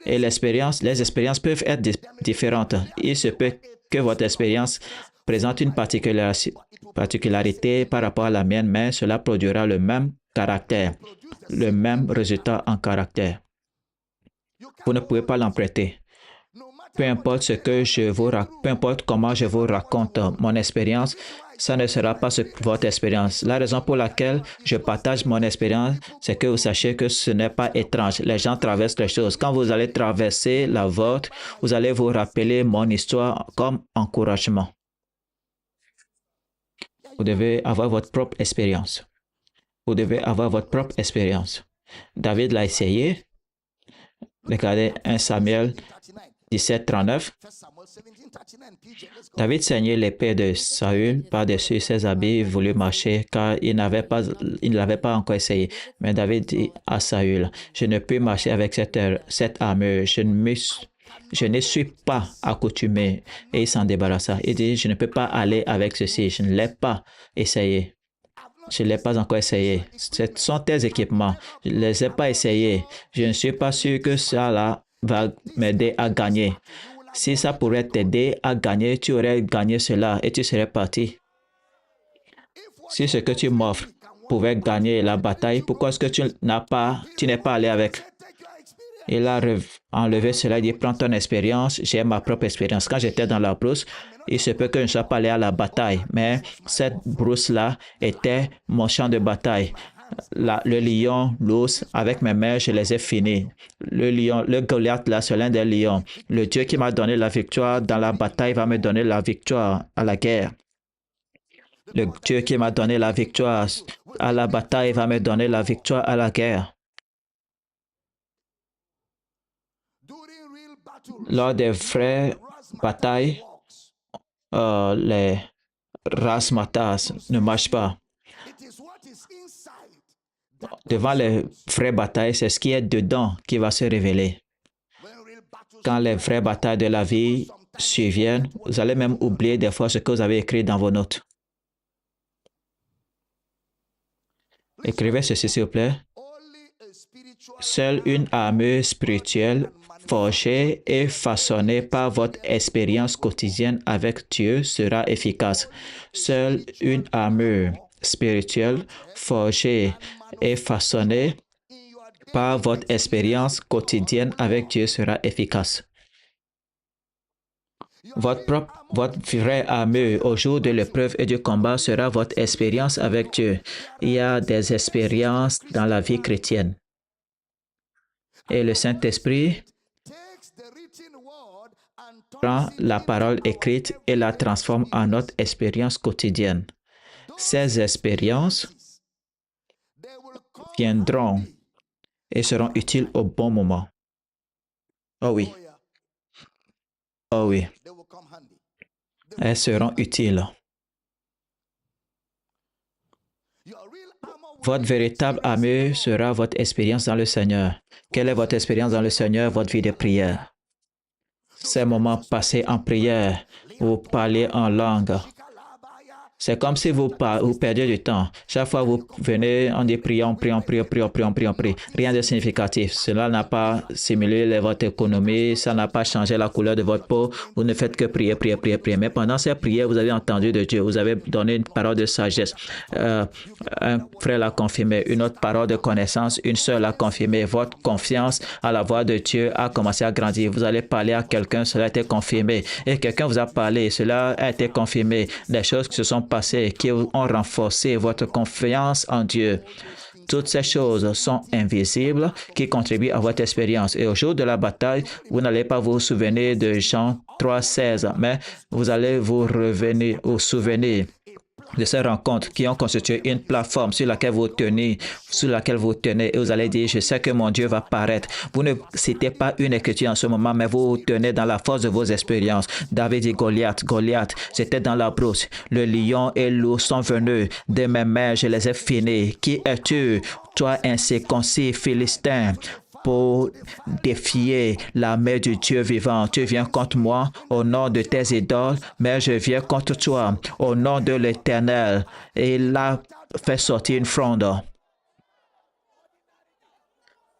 Et les expériences peuvent être différentes. Il se peut que votre expérience présente une particularité par rapport à la mienne, mais cela produira le même caractère, le même résultat en caractère. Vous ne pouvez pas l'emprunter. Peu importe peu importe comment je vous raconte mon expérience, ça ne sera pas votre expérience. La raison pour laquelle je partage mon expérience, c'est que vous sachiez que ce n'est pas étrange. Les gens traversent les choses. Quand vous allez traverser la vôtre, vous allez vous rappeler mon histoire comme encouragement. Vous devez avoir votre propre expérience. Vous devez avoir votre propre expérience. David l'a essayé. Regardez 1 Samuel 17, 39. David saignait l'épée de Saül par-dessus ses habits, voulut marcher car il n'avait pas encore essayé. Mais David dit à Saül, je ne peux marcher avec cette armure, je ne suis pas accoutumé. Et il s'en débarrassa. Il dit, je ne peux pas aller avec ceci, je ne l'ai pas essayé. Je ne l'ai pas encore essayé. Ce sont tes équipements. Je ne les ai pas essayés. Je ne suis pas sûr que ça là va m'aider à gagner. Si ça pourrait t'aider à gagner, tu aurais gagné cela et tu serais parti. Si ce que tu m'offres pouvait gagner la bataille, pourquoi est-ce que tu n'es pas allé avec? Il a enlevé cela, il dit, prends ton expérience, j'ai ma propre expérience. Quand j'étais dans la brousse, il se peut que je ne sois pas allé à la bataille, mais cette brousse-là était mon champ de bataille. Le lion, l'ours, avec mes mains, je les ai finis. Le lion, le Goliath, là, c'est l'un des lions. Le Dieu qui m'a donné la victoire dans la bataille va me donner la victoire à la guerre. Le Dieu qui m'a donné la victoire à la bataille va me donner la victoire à la guerre. Lors des vraies batailles, les rasmatas ne marchent pas. Devant les vraies batailles, c'est ce qui est dedans qui va se révéler. Quand les vraies batailles de la vie surviennent, vous allez même oublier des fois ce que vous avez écrit dans vos notes. Écrivez ceci, s'il vous plaît. Seule une armure spirituelle forgée et façonnée par votre expérience quotidienne avec Dieu sera efficace. Seule une armure spirituelle forgée et façonnée par votre expérience quotidienne avec Dieu sera efficace. Votre vraie armure au jour de l'épreuve et du combat sera votre expérience avec Dieu. Il y a des expériences dans la vie chrétienne. Et le Saint-Esprit prend la parole écrite et la transforme en notre expérience quotidienne. Ces expériences viendront et seront utiles au bon moment. Oh oui. Oh oui. Elles seront utiles. Votre véritable armure sera votre expérience dans le Seigneur. Quelle est votre expérience dans le Seigneur? Votre vie de prière. Ces moments passés en prière, vous parlez en langue. C'est comme si vous perdiez du temps. Chaque fois que vous venez, on dit prions, prions, prions, prions, prions, prions, prions. Rien de significatif. Cela n'a pas simulé votre économie, ça n'a pas changé la couleur de votre peau. Vous ne faites que prier, prier, prier, prier. Mais pendant ces prières, vous avez entendu de Dieu. Vous avez donné une parole de sagesse. Euh, un frère l'a confirmé, une autre parole de connaissance, une sœur l'a confirmé. Votre confiance à la voix de Dieu a commencé à grandir. Vous allez parler à quelqu'un, cela a été confirmé. Et quelqu'un vous a parlé, cela a été confirmé. Des choses qui se sont passées, qui ont renforcé votre confiance en Dieu. Toutes ces choses sont invisibles qui contribuent à votre expérience. Et au jour de la bataille, vous n'allez pas vous souvenir de Jean 3,16, mais vous allez vous souvenir de ces rencontres qui ont constitué une plateforme sur laquelle vous tenez, et vous allez dire, je sais que mon Dieu va paraître. Vous ne citez pas une écriture en ce moment, mais vous tenez dans la force de vos expériences. David dit Goliath, j'étais dans la brousse. Le lion et l'ours sont venus. De mes mains, je les ai finis. Qui es-tu, toi incirconcis Philistin, pour défier la main du Dieu vivant? Tu viens contre moi au nom de tes idoles, mais je viens contre toi au nom de l'Éternel. Et il a fait sortir une fronde.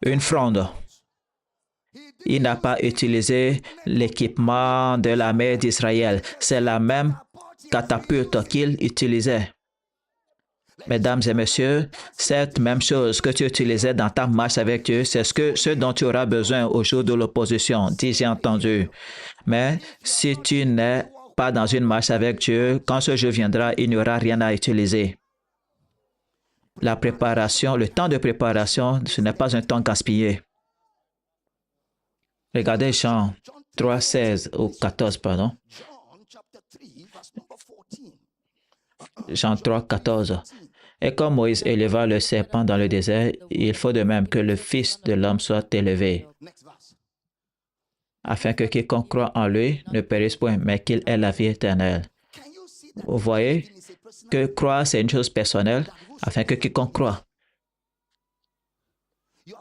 Une fronde. Il n'a pas utilisé l'équipement de l'armée d'Israël. C'est la même catapulte qu'il utilisait. Mesdames et messieurs, cette même chose que tu utilisais dans ta marche avec Dieu, c'est ce dont tu auras besoin au jour de l'opposition, dis-j'ai entendu. Mais si tu n'es pas dans une marche avec Dieu, quand ce jour viendra, il n'y aura rien à utiliser. La préparation, le temps de préparation, ce n'est pas un temps gaspillé. Regardez Jean 3, 16 ou 14, pardon. Jean 3, 14. Et comme Moïse éleva le serpent dans le désert, il faut de même que le Fils de l'homme soit élevé, afin que quiconque croit en lui ne périsse point, mais qu'il ait la vie éternelle. Vous voyez que croire, c'est une chose personnelle, afin que quiconque croit.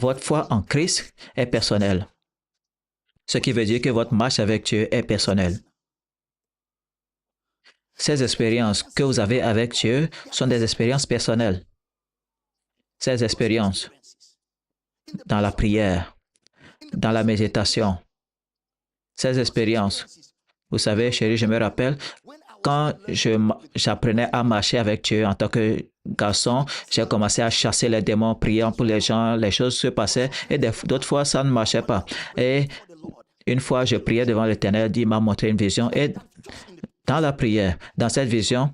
Votre foi en Christ est personnelle, ce qui veut dire que votre marche avec Dieu est personnelle. Ces expériences que vous avez avec Dieu sont des expériences personnelles. Ces expériences dans la prière, dans la méditation, ces expériences. Vous savez, chérie, je me rappelle, quand j'apprenais à marcher avec Dieu en tant que garçon, j'ai commencé à chasser les démons, priant pour les gens, les choses se passaient et d'autres fois, ça ne marchait pas. Et une fois, je priais devant l'Éternel, il m'a montré une vision et dans la prière, dans cette vision,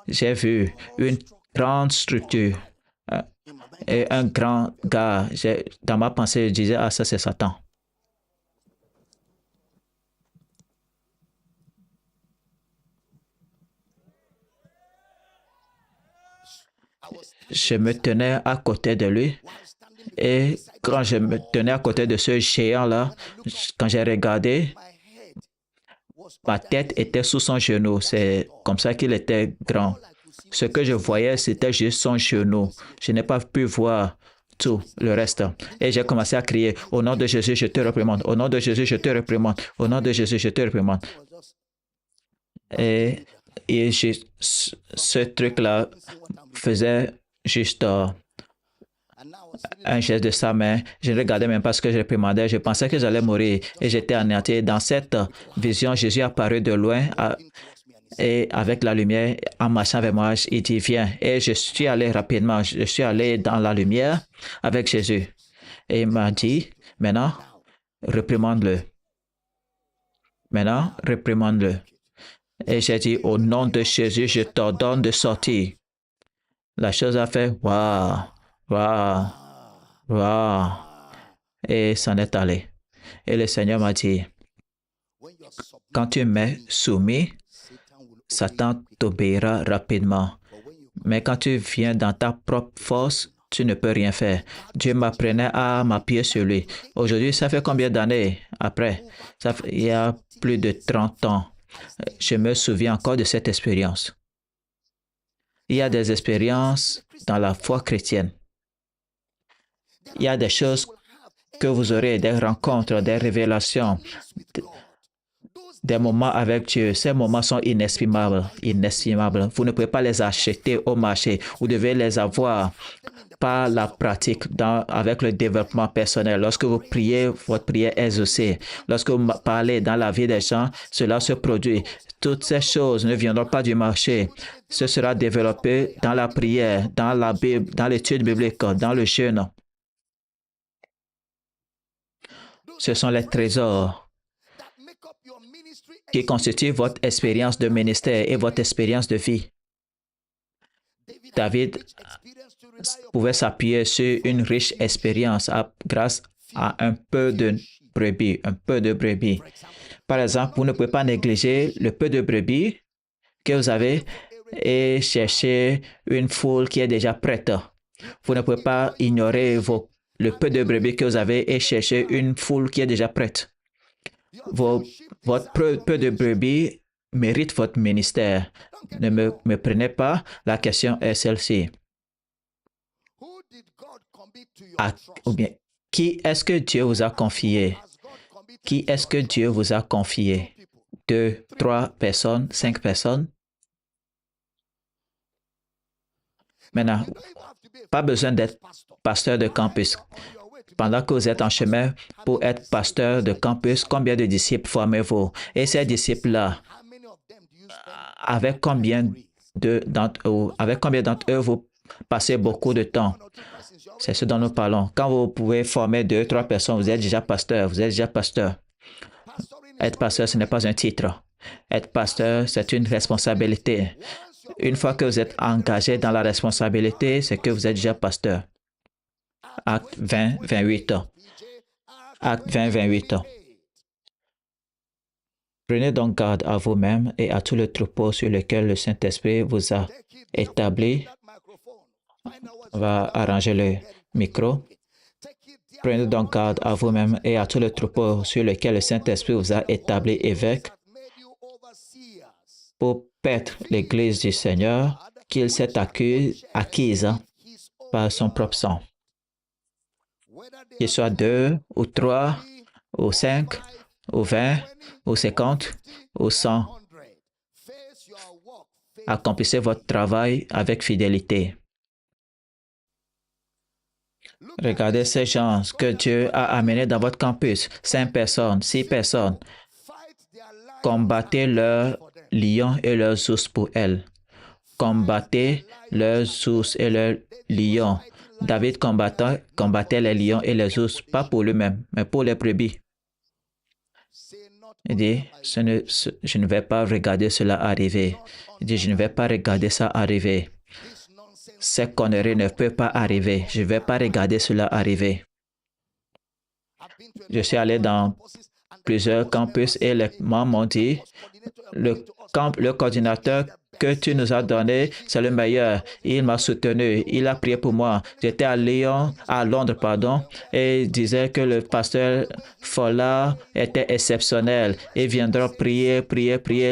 j'ai vu une grande structure et un grand gars. Dans ma pensée, je disais, ah, ça c'est Satan. Je me tenais à côté de lui et quand je me tenais à côté de ce géant-là, quand j'ai regardé, ma tête était sous son genou. C'est comme ça qu'il était grand. Ce que je voyais, c'était juste son genou. Je n'ai pas pu voir tout le reste. Et j'ai commencé à crier, au nom de Jésus, je te réprimande. Au nom de Jésus, je te réprimande. Au nom de Jésus, je te réprimande. Et ce truc-là faisait juste un geste de sa main. Je ne regardais même pas ce que je réprimandais. Je pensais que j'allais mourir et j'étais anéanti. Dans cette vision, Jésus apparut de loin et avec la lumière, en marchant vers moi, il dit, viens. Et je suis allé rapidement. Je suis allé dans la lumière avec Jésus. Et il m'a dit, maintenant, réprimande-le. Maintenant, réprimande-le. Et j'ai dit, au nom de Jésus, je t'ordonne de sortir. La chose a fait, waouh, waouh, waouh. Et s'en est allé. Et le Seigneur m'a dit, quand tu m'es soumis, Satan t'obéira rapidement. Mais quand tu viens dans ta propre force, tu ne peux rien faire. Dieu m'apprenait à m'appuyer sur lui. Aujourd'hui, ça fait combien d'années après? Il y a plus de 30 ans. Je me souviens encore de cette expérience. Il y a des expériences dans la foi chrétienne. Il y a des choses que vous aurez, des rencontres, des révélations. des moments avec Dieu. Ces moments sont inestimables, inestimables. Vous ne pouvez pas les acheter au marché. Vous devez les avoir par la pratique, avec le développement personnel. Lorsque vous priez, votre prière est exaucée. Lorsque vous parlez dans la vie des gens, cela se produit. Toutes ces choses ne viendront pas du marché. Ce sera développé dans la prière, dans la Bible, dans l'étude biblique, dans le jeûne. Ce sont les trésors qui constituent votre expérience de ministère et votre expérience de vie. David pouvait s'appuyer sur une riche expérience grâce à un peu de brebis, un peu de brebis. Par exemple, vous ne pouvez pas négliger le peu de brebis que vous avez et chercher une foule qui est déjà prête. Vous ne pouvez pas ignorer le peu de brebis que vous avez et chercher une foule qui est déjà prête. Votre peu de brebis mérite votre ministère. Ne me prenez pas, la question est celle-ci. Ou bien, qui est-ce que Dieu vous a confié? Qui est-ce que Dieu vous a confié? 2, 3 personnes, 5 personnes? Maintenant, pas besoin d'être pasteur de campus. Pendant que vous êtes en chemin pour être pasteur de campus, combien de disciples formez-vous? Et ces disciples-là, avec combien d'entre eux vous passez beaucoup de temps? C'est ce dont nous parlons. Quand vous pouvez former 2, 3 personnes, vous êtes déjà pasteur. Vous êtes déjà pasteur. Être pasteur, ce n'est pas un titre. Être pasteur, c'est une responsabilité. Une fois que vous êtes engagé dans la responsabilité, c'est que vous êtes déjà pasteur. Acte 20, 28. Acte 20, 28. Prenez donc garde à vous-même et à tout le troupeau sur lequel le Saint-Esprit vous a établi. On va arranger le micro. Prenez donc garde à vous-même et à tout le troupeau sur lequel le Saint-Esprit vous a établi évêque pour paître l'Église du Seigneur qu'il s'est acquise par son propre sang. Qu'il soit 2 ou 3 ou 5 ou 20 ou 50 ou 100. Accomplissez votre travail avec fidélité. Regardez ces gens que Dieu a amenés dans votre campus. 5 personnes, 6 personnes. Combattez leurs lions et leurs ours pour elles. Combattez leurs ours et leurs lions. David combattait les lions et les ours, pas pour lui-même, mais pour les brebis. Il dit, je ne vais pas regarder cela arriver. Il dit, je ne vais pas regarder ça arriver. Ces conneries ne peuvent pas arriver. Je ne vais pas regarder cela arriver. Je suis allé dans plusieurs campus et les membres m'ont dit, le coordinateur que tu nous as donné, c'est le meilleur. Il m'a soutenu, il a prié pour moi. J'étais à Londres, et il disait que le pasteur Follard était exceptionnel. Il viendra prier.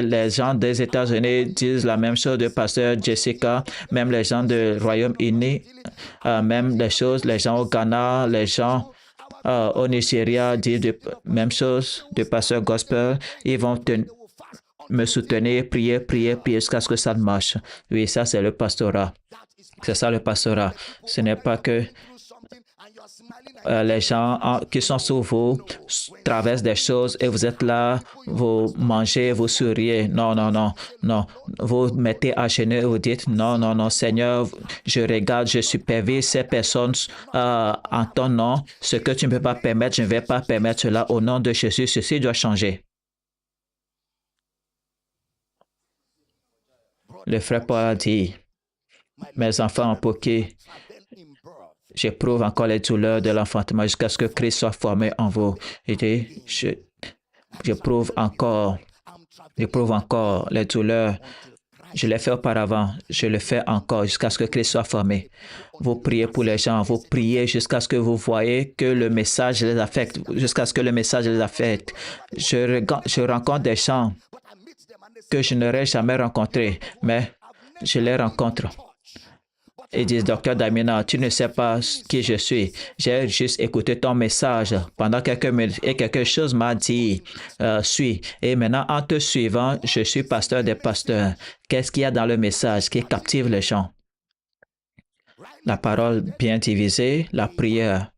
Les gens des États-Unis disent la même chose de pasteur Jessica, même les gens du Royaume-Uni, même les choses, les gens au Ghana, les gens au Nigeria disent la même chose de pasteur Gospel. Ils vont me soutenir, prier jusqu'à ce que ça marche. Oui, ça c'est le pastorat. C'est ça le pastorat. Ce n'est pas que les gens qui sont sous vous traversent des choses et vous êtes là, vous mangez, vous souriez. Non. Vous mettez à genoux et vous dites non, Seigneur, je regarde, je supervise ces personnes en ton nom. Ce que tu ne peux pas permettre, je ne vais pas permettre cela. Au nom de Jésus, ceci doit changer. Le frère Paul a dit, mes enfants, pour qui j'éprouve encore les douleurs de l'enfantement jusqu'à ce que Christ soit formé en vous. Il dit, j'éprouve encore les douleurs. Je l'ai fait auparavant, je le fais encore jusqu'à ce que Christ soit formé. Vous priez pour les gens, vous priez jusqu'à ce que vous voyez que le message les affecte, jusqu'à ce que le message les affecte. Je rencontre des gens que je n'aurais jamais rencontrés, mais je les rencontre. Ils disent, docteur Damina, tu ne sais pas qui je suis. J'ai juste écouté ton message pendant quelques minutes et quelque chose m'a dit, suis. Et maintenant, en te suivant, je suis pasteur des pasteurs. Qu'est-ce qu'il y a dans le message qui captive les gens? La parole bien divisée, la prière,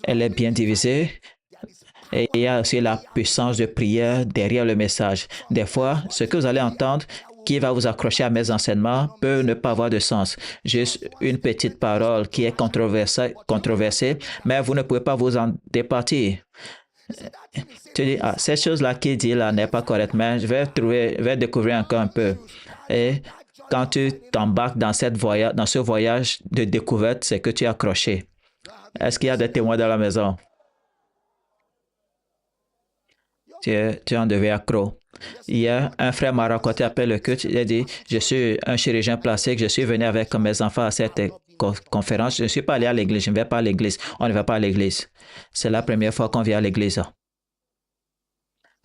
elle est bien divisée. Et il y a aussi la puissance de prière derrière le message. Des fois, ce que vous allez entendre qui va vous accrocher à mes enseignements peut ne pas avoir de sens. Juste une petite parole qui est controversée, mais vous ne pouvez pas vous en départir. Tu dis, ah, cette chose-là qui dit là n'est pas correcte, mais je vais découvrir encore un peu. Et quand tu t'embarques dans dans ce voyage de découverte, c'est que tu es accroché. Est-ce qu'il y a des témoins dans la maison? Tu en deviens accro. Hier, un frère m'a raconté après le culte, il a dit, je suis un chirurgien plastique, je suis venu avec mes enfants à cette conférence, je ne suis pas allé à l'église, je ne vais pas à l'église, on ne va pas à l'église. C'est la première fois qu'on vient à l'église.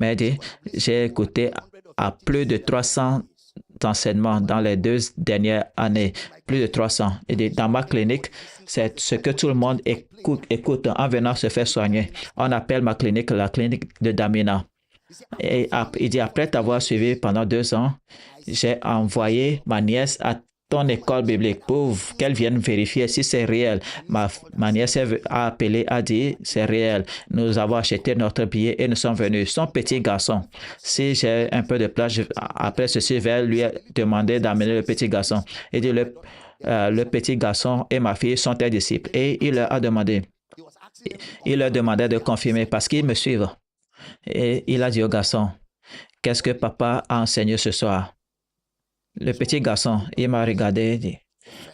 Mais il dit, j'ai écouté à plus de 300 enseignements dans les 2 dernières années, plus de 300. Et dit, dans ma clinique, c'est ce que tout le monde écoute en venant se faire soigner. On appelle ma clinique la clinique de Damina. Et il dit, après t'avoir suivi pendant 2 ans, j'ai envoyé ma nièce à ton école biblique pour qu'elle vienne vérifier si c'est réel. Ma nièce a appelé, a dit, c'est réel. Nous avons acheté notre billet et nous sommes venus. Son petit garçon, si j'ai un peu de place, après ceci, je vais lui demander d'amener le petit garçon. Il dit, le petit garçon et ma fille sont tes disciples. Et il leur demandait de confirmer parce qu'ils me suivent. Et il a dit au garçon, qu'est-ce que papa a enseigné ce soir? Le petit garçon, il m'a regardé et dit,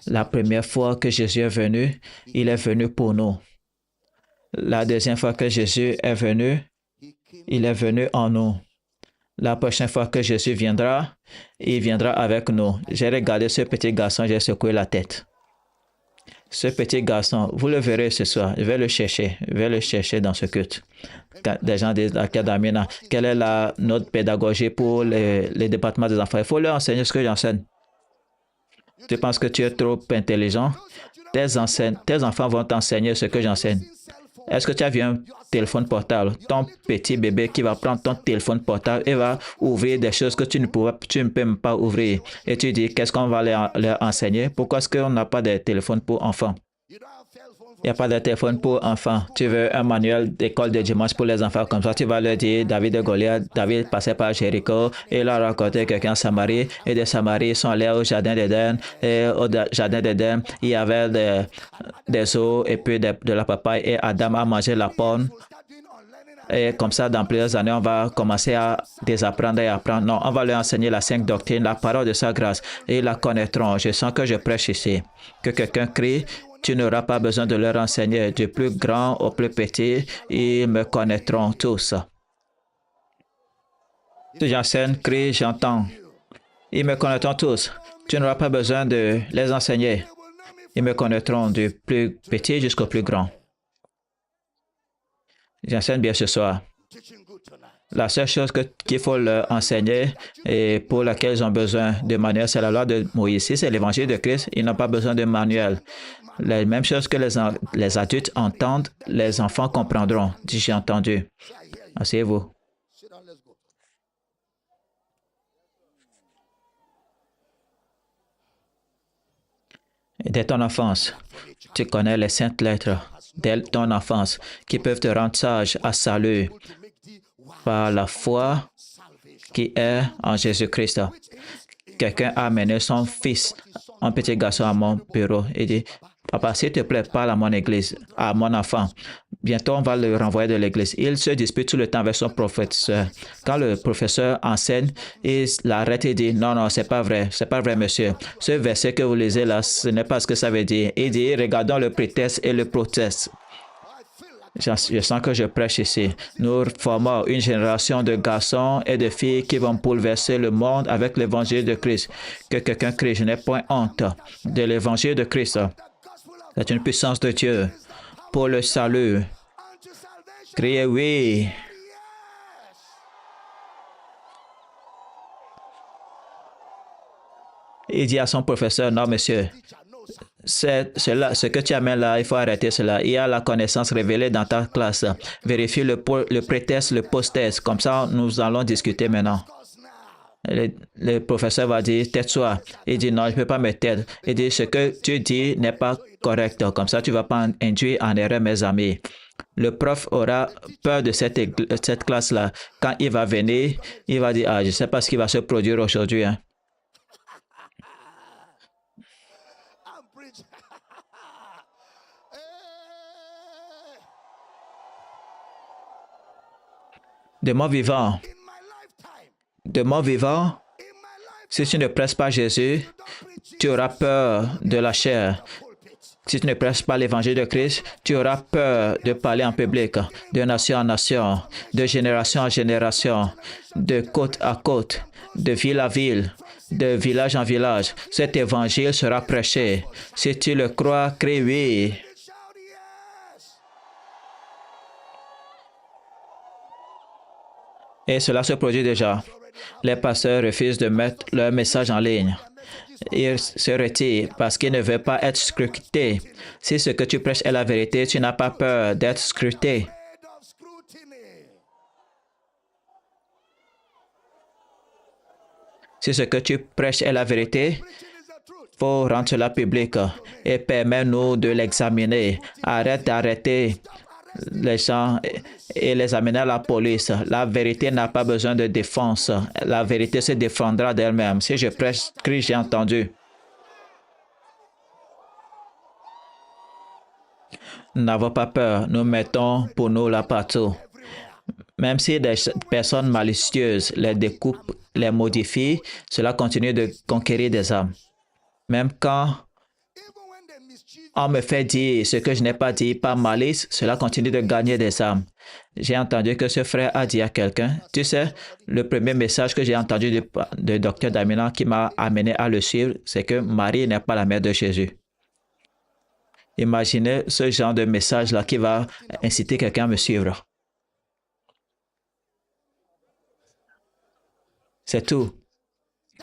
la première fois que Jésus est venu, il est venu pour nous. La deuxième fois que Jésus est venu, il est venu en nous. La prochaine fois que Jésus viendra, il viendra avec nous. J'ai regardé ce petit garçon, j'ai secoué la tête. Ce petit garçon, vous le verrez ce soir, je vais le chercher dans ce culte. Quand des gens disent à Kadamina, quelle est notre pédagogie pour les départements des enfants? Il faut leur enseigner ce que j'enseigne. Tu penses que tu es trop intelligent? Tes enfants vont t'enseigner ce que j'enseigne. Est-ce que tu as vu un téléphone portable? Ton petit bébé qui va prendre ton téléphone portable et va ouvrir des choses que tu ne peux même pas ouvrir. Et tu dis, qu'est-ce qu'on va leur enseigner? Pourquoi est-ce qu'on n'a pas de téléphone pour enfants? Il n'y a pas de téléphone pour enfants. Tu veux un manuel d'école de dimanche pour les enfants. Comme ça, tu vas leur dire, David et Goliath, David passait par Jéricho et il a rencontré quelqu'un en Samarie. Et des Samaries sont allés au jardin d'Éden. Et au jardin d'Éden, il y avait des eaux et puis de la papaye. Et Adam a mangé la pomme. Et comme ça, dans plusieurs années, on va commencer à désapprendre et apprendre. Non, on va leur enseigner la sainte doctrine, la parole de sa grâce. Et ils la connaîtront. Je sens que je prêche ici. Que quelqu'un crie, tu n'auras pas besoin de leur enseigner. Du plus grand au plus petit, ils me connaîtront tous. Si j'enseigne, crie, j'entends. Ils me connaîtront tous. Tu n'auras pas besoin de les enseigner. Ils me connaîtront du plus petit jusqu'au plus grand. J'enseigne bien ce soir. La seule chose qu'il faut leur enseigner et pour laquelle ils ont besoin de manuel, c'est la loi de Moïse. Si c'est l'évangile de Christ, ils n'ont pas besoin de manuel. La même chose que les adultes entendent, les enfants comprendront. Dis, j'ai entendu. Asseyez-vous. Dès ton enfance, tu connais les saintes lettres dès ton enfance qui peuvent te rendre sage à salut par la foi qui est en Jésus-Christ. Quelqu'un a amené son fils, un petit garçon à mon bureau et dit, papa, s'il te plaît, parle à mon église, à mon enfant. Bientôt, on va le renvoyer de l'église. Il se dispute tout le temps avec son professeur. Quand le professeur enseigne, il l'arrête et dit, non, non, c'est pas vrai, monsieur. Ce verset que vous lisez là, ce n'est pas ce que ça veut dire. Il dit, regardons le prétexte et le proteste. Je sens que je prêche ici. Nous formons une génération de garçons et de filles qui vont bouleverser le monde avec l'évangile de Christ. Que quelqu'un crie, je n'ai point honte de l'évangile de Christ. C'est une puissance de Dieu pour le salut. Criez oui. Il dit à son professeur, non, monsieur, ce que tu amènes là, il faut arrêter cela. Il y a la connaissance révélée dans ta classe. Vérifie le pré-test, le post-test. Comme ça, nous allons discuter maintenant. Le professeur va dire, tais-toi. Il dit, non, je ne peux pas me taire. Il dit, ce que tu dis n'est pas correct. Comme ça, tu ne vas pas induire en erreur mes amis. Le prof aura peur de cette classe-là. Quand il va venir, il va dire, ah, je ne sais pas ce qui va se produire aujourd'hui. Hein. De mon vivant, si tu ne presses pas Jésus, tu auras peur de la chair. Si tu ne prêches pas l'évangile de Christ, tu auras peur de parler en public, de nation en nation, de génération en génération, de côte à côte, de ville à ville, de village en village. Cet évangile sera prêché. Si tu le crois, crie oui. Et cela se produit déjà. Les pasteurs refusent de mettre leur message en ligne. Ils se retirent parce qu'ils ne veulent pas être scrutés. Si ce que tu prêches est la vérité, tu n'as pas peur d'être scruté. Si ce que tu prêches est la vérité, il faut rendre cela public et permets-nous de l'examiner. Arrête d'arrêter les gens et les amener à la police. La vérité n'a pas besoin de défense. La vérité se défendra d'elle-même. Si je prêche, crie, j'ai entendu. Nous n'avons pas peur. Nous mettons pour nous là partout. Même si des personnes malicieuses les découpent, les modifient, cela continue de conquérir des âmes. Même quand on me fait dire ce que je n'ai pas dit par malice, cela continue de gagner des âmes. J'ai entendu que ce frère a dit à quelqu'un, tu sais, le premier message que j'ai entendu de Dr. Damina qui m'a amené à le suivre, c'est que Marie n'est pas la mère de Jésus. Imaginez ce genre de message-là qui va inciter quelqu'un à me suivre. C'est tout.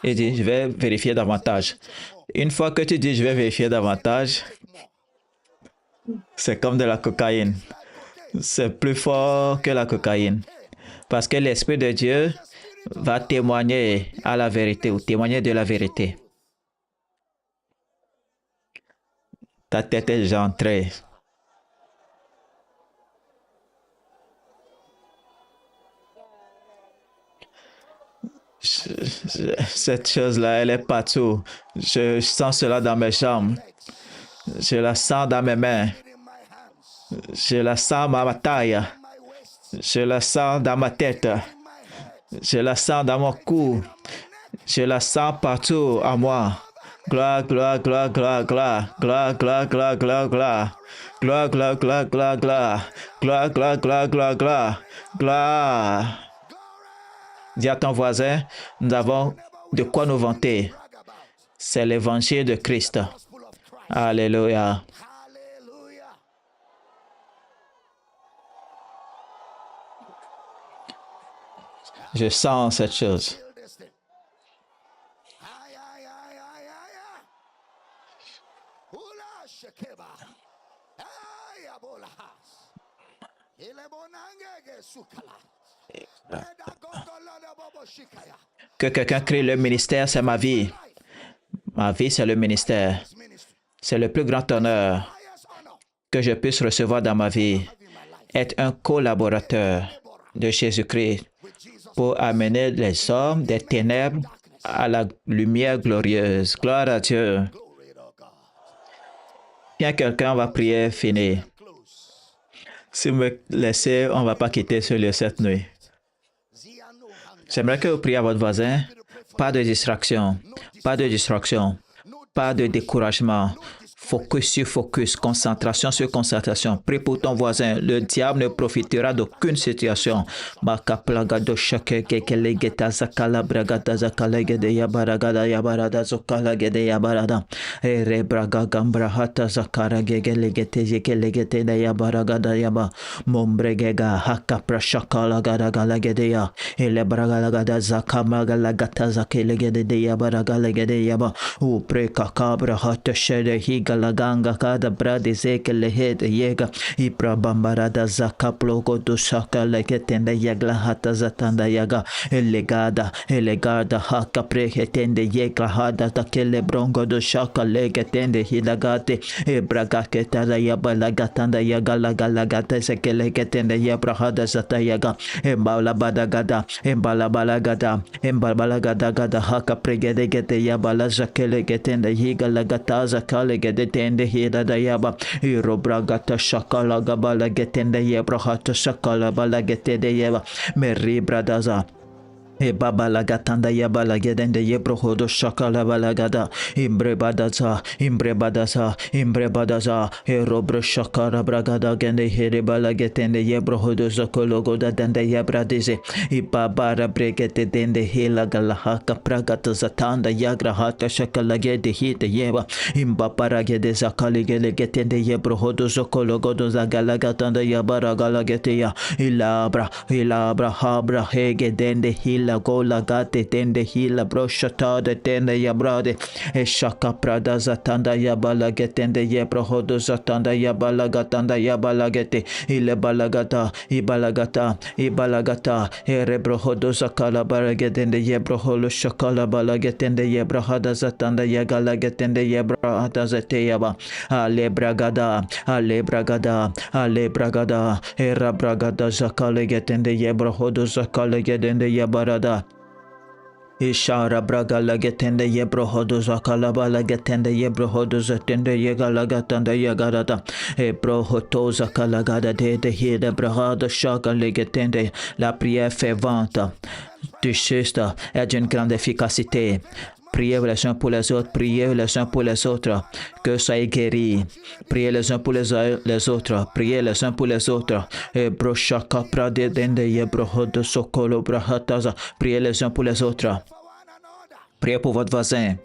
Il dit, je vais vérifier davantage. Une fois que tu dis, je vais vérifier davantage, c'est comme de la cocaïne. C'est plus fort que la cocaïne. Parce que l'Esprit de Dieu va témoigner à la vérité ou témoigner de la vérité. Ta tête est déjà entrée. Cette chose-là, elle est partout. Je sens cela dans mes jambes. Je la sens dans mes mains. Je la sens dans ma taille. Je la sens dans ma tête. Je la sens dans mon cou. Je la sens partout en moi. Gloire, gloire, gloire, gloire, gloire. Gloire, gloire, gloire, gloire, gloire. Gloire, gloire, gloire, gloire, gloire. Gloire, gloire, gloire, gloire, gloire. Gloire. Dis à ton voisin, nous avons de quoi nous vanter. C'est l'évangile de Christ. Alléluia. Je sens cette chose. Que quelqu'un crie, le ministère, c'est ma vie. Ma vie, c'est le ministère. C'est le plus grand honneur que je puisse recevoir dans ma vie. Être un collaborateur de Jésus-Christ pour amener les hommes des ténèbres à la lumière glorieuse. Gloire à Dieu. Bien, quelqu'un va prier, fini. Si vous me laissez, on ne va pas quitter ce lieu cette nuit. J'aimerais que vous priez à votre voisin. Pas de distraction. Pas de distraction. Pas de découragement. Focus sur focus, concentration sur concentration. Prie pour ton voisin. Le diable ne profitera d'aucune situation. Makaplagado shake kekelegeta zakala bragata zakalagede yabaragada yabarada zokalagede yabarada. Ere braga gambra hata zakara gegelegete jekelegete da yabaragada yaba. Mombregega hakapra shakala gada galagede ya. Ele bragalagada zakamagalagata zakelegede de yabaragalegede yaba. Upre kakabra hata shede higalaganga kada brade zekelehede yega. Ibra bambarada zakaplogo do shakalegete yagla hata zatanda yaga elegada haka prehetende yegla hada takele brongo do shaka legetende hilagate ebraga ketala yabala gatanda yaga lagalagata sekele getende yabra hada zata yaga embala badagada embala balagada gada haka pregede gete yabala zakele getende higala gata zakale getende hida yaba irobragata shakala gabala getende yabra hata shakala bala getende yaba Meri bradaza. E baba la gatanda ya bala gedende ye brohodo shakala balagada imbre badaza e robre shakara bragada gende here bala getende ye brohodo zakologo da dende ya bradize e baba ra bregete dende hela gala haka pragata zatanda ya grahata shakala gede hite yeba imba paragede zakali gele getende ye brohodo zakologo do zagala gatanda ya baragala gete ya ilabra habra hege dende hila la gola gate tende hila broshata de tende ya brade e shaka prada zatanda ya balagetende ye brohodo zatanda ya balagatanda ya balagete ile balagata ibalagata e rebrohodo zakala balagetende ye broholo shakala balagetende ye brahada zatanda ya galagetende ye brahada zate yaba ale bragada e rabragada zakale getende ye brohodo zakale getende ye barada Ishara braga lagetende ye brohodo zakalaba lagetende ye brohodo zatende ye galagatanda ye garada e brohoto zakalagada de hide brahada shaka legetende la prière fervente du juste est d'une grande efficacité. Priez les uns pour les autres, priez les uns pour les autres, que soyez guéris. Priez les uns pour les autres, priez les uns pour les autres. Et broshaka prade dende ye brohodo sokolo brahataza. Priez les uns pour les autres. Priez pour votre voisin.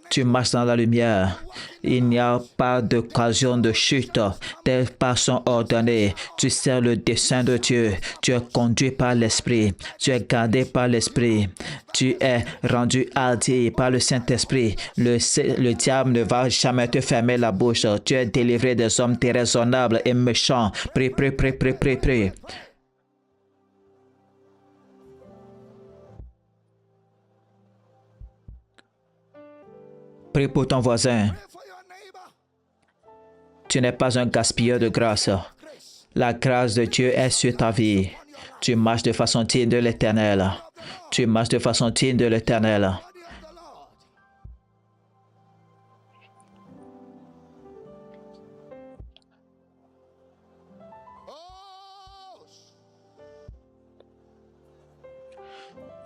Tu marches dans la lumière. Il n'y a pas d'occasion de chute. Tes pas sont ordonnés. Tu sais le dessein de Dieu. Tu es conduit par l'Esprit. Tu es gardé par l'Esprit. Tu es rendu hardi par le Saint-Esprit. Le diable ne va jamais te fermer la bouche. Tu es délivré des hommes déraisonnables et méchants. Prie. Prie pour ton voisin. Tu n'es pas un gaspilleur de grâce. La grâce de Dieu est sur ta vie. Tu marches de façon digne de l'Éternel. Tu marches de façon digne de l'Éternel.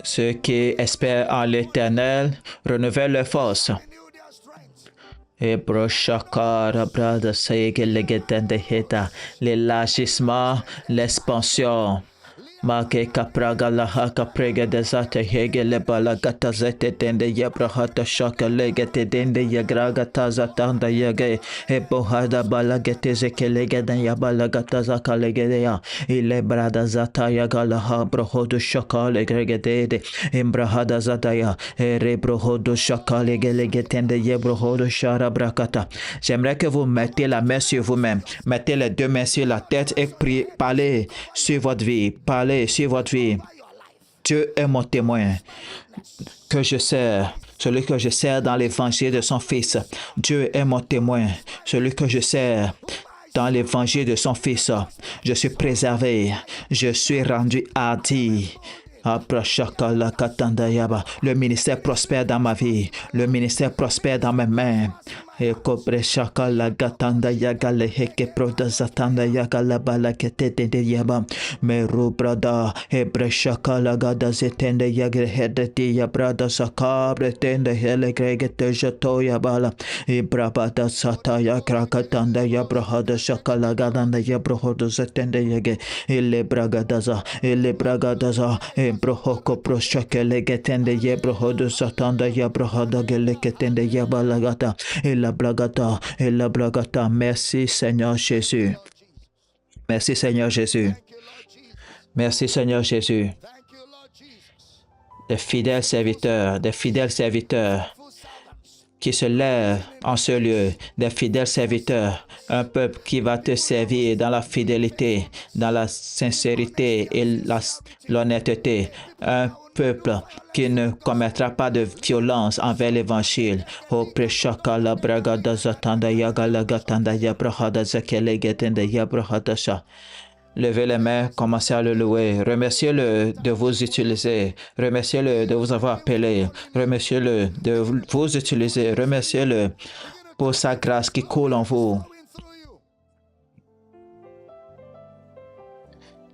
Ceux qui espèrent en l'Éternel renouvellent leurs forces. L'élargissement, l'expansion. Make kapraga la haka prega de zate hege le balagata zete tende yabrahata shaka legete dende yagraga tazatanda yage e bohada balagete zekelege den yabalagata zaka legede ya ile brada zata yagala ha brohodo shaka legede de imbrahada zataya e rebrohodo shaka legede tende yebrohodo shara brakata. J'aimerais que vous mettez la main sur vous-même, mettez les deux mains sur la tête et priez, parlez sur votre vie, parlez sur votre vie. Dieu est mon témoin que je sers, celui que je sers dans l'évangile de son Fils. Dieu est mon témoin, celui que je sers dans l'évangile de son Fils. Je suis préservé, je suis rendu hardi. Le ministère prospère dans ma vie, le ministère prospère dans mes mains. E kobre shaka la gatanda yaga le heke proda zatanda yaga la bala kete de yaba meru brada hebre shaka la gada zetende yaga hede di yabrada sakabre tende hele grege te jato yabala e brabada sata ya krakatanda yabrahada shaka la gadanda yabrohodo zetende yage ele bragadaza e brohoko pro shake le getende yabrohodo satanda yabrahada gele ketende yabala gata et la blagata. Merci Seigneur Jésus. Merci Seigneur Jésus. Merci Seigneur Jésus. Des fidèles serviteurs qui se lèvent en ce lieu, des fidèles serviteurs, un peuple qui va te servir dans la fidélité, dans la sincérité et l'honnêteté, un peuple qui ne commettra pas de violence envers l'évangile. Oh, preshaka la bragada zatanda yagala gatanda yabrahada zakelegetenda yabrahadasha. Levez les mains, commencez à le louer. Remerciez-le de vous utiliser. Remerciez-le de vous avoir appelé. Remerciez-le de vous utiliser. Remerciez-le pour sa grâce qui coule en vous.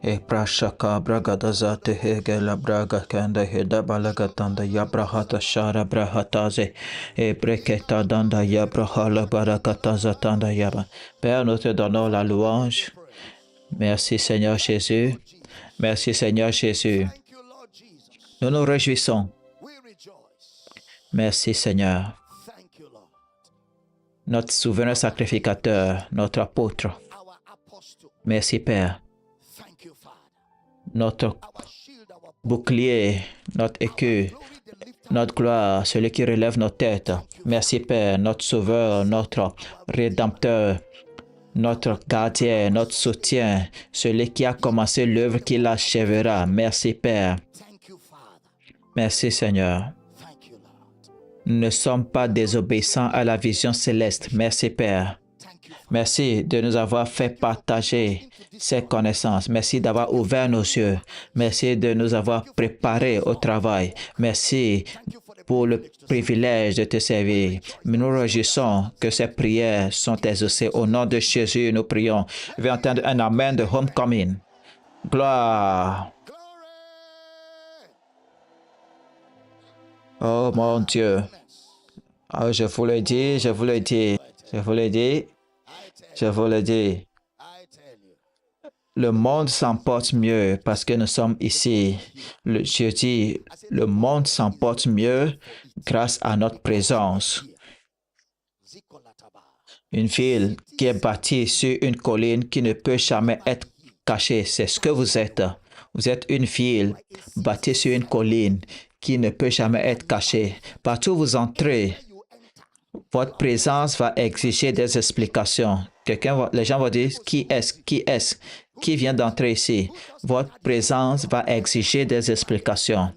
E prashaka bragadaza tehege la braga kanda heda balagatanda yabrahata shara brahataze e breketa danda yabrahala barakataza tanda yaba. Père, nous te donnons la louange. Merci Seigneur Jésus. Merci Seigneur Jésus. Nous nous réjouissons. Merci Seigneur. Notre souverain sacrificateur, notre apôtre. Merci Père. Notre bouclier, notre écu, notre gloire, celui qui relève nos têtes. Merci Père, notre sauveur, notre rédempteur, notre gardien, notre soutien, celui qui a commencé l'œuvre qui l'achèvera. Merci Père. Merci Seigneur. Nous ne sommes pas désobéissants à la vision céleste. Merci Père. Merci de nous avoir fait partager ces connaissances. Merci d'avoir ouvert nos yeux. Merci de nous avoir préparés au travail. Merci pour le privilège de te servir. Nous nous réjouissons que ces prières sont exaucées. Au nom de Jésus, nous prions. Je vais entendre un amen de homecoming. Gloire. Oh mon Dieu. Oh, je vous le dis, je vous le dis, je vous le dis, je vous le dis. Le monde s'en porte mieux parce que nous sommes ici. Je dis, le monde s'en porte mieux grâce à notre présence. Une ville qui est bâtie sur une colline qui ne peut jamais être cachée. C'est ce que vous êtes. Vous êtes une ville bâtie sur une colline qui ne peut jamais être cachée. Partout où vous entrez, votre présence va exiger des explications. Les gens vont dire, qui est-ce? Qui vient d'entrer ici? Votre présence va exiger des explications.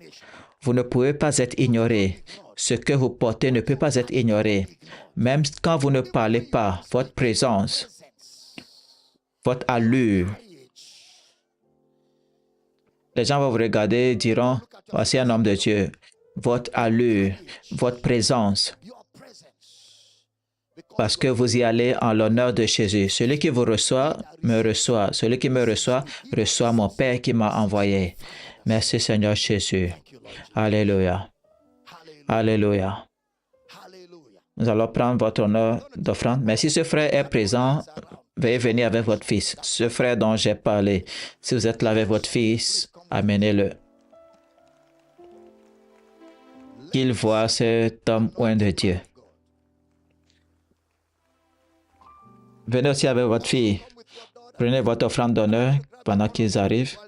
Vous ne pouvez pas être ignoré. Ce que vous portez ne peut pas être ignoré. Même quand vous ne parlez pas, votre présence, votre allure, les gens vont vous regarder et diront, voici un homme de Dieu. Votre allure, votre présence, parce que vous y allez en l'honneur de Jésus. Celui qui vous reçoit, me reçoit. Celui qui me reçoit, reçoit mon Père qui m'a envoyé. Merci Seigneur Jésus. Alléluia. Alléluia. Nous allons prendre votre honneur d'offrande. Mais si ce frère est présent, veuillez venir avec votre fils. Ce frère dont j'ai parlé, si vous êtes là avec votre fils, amenez-le. Qu'il voit cet homme oint de Dieu. Venez aussi avec votre fille. Prenez votre offrande d'honneur pendant qu'ils arrivent.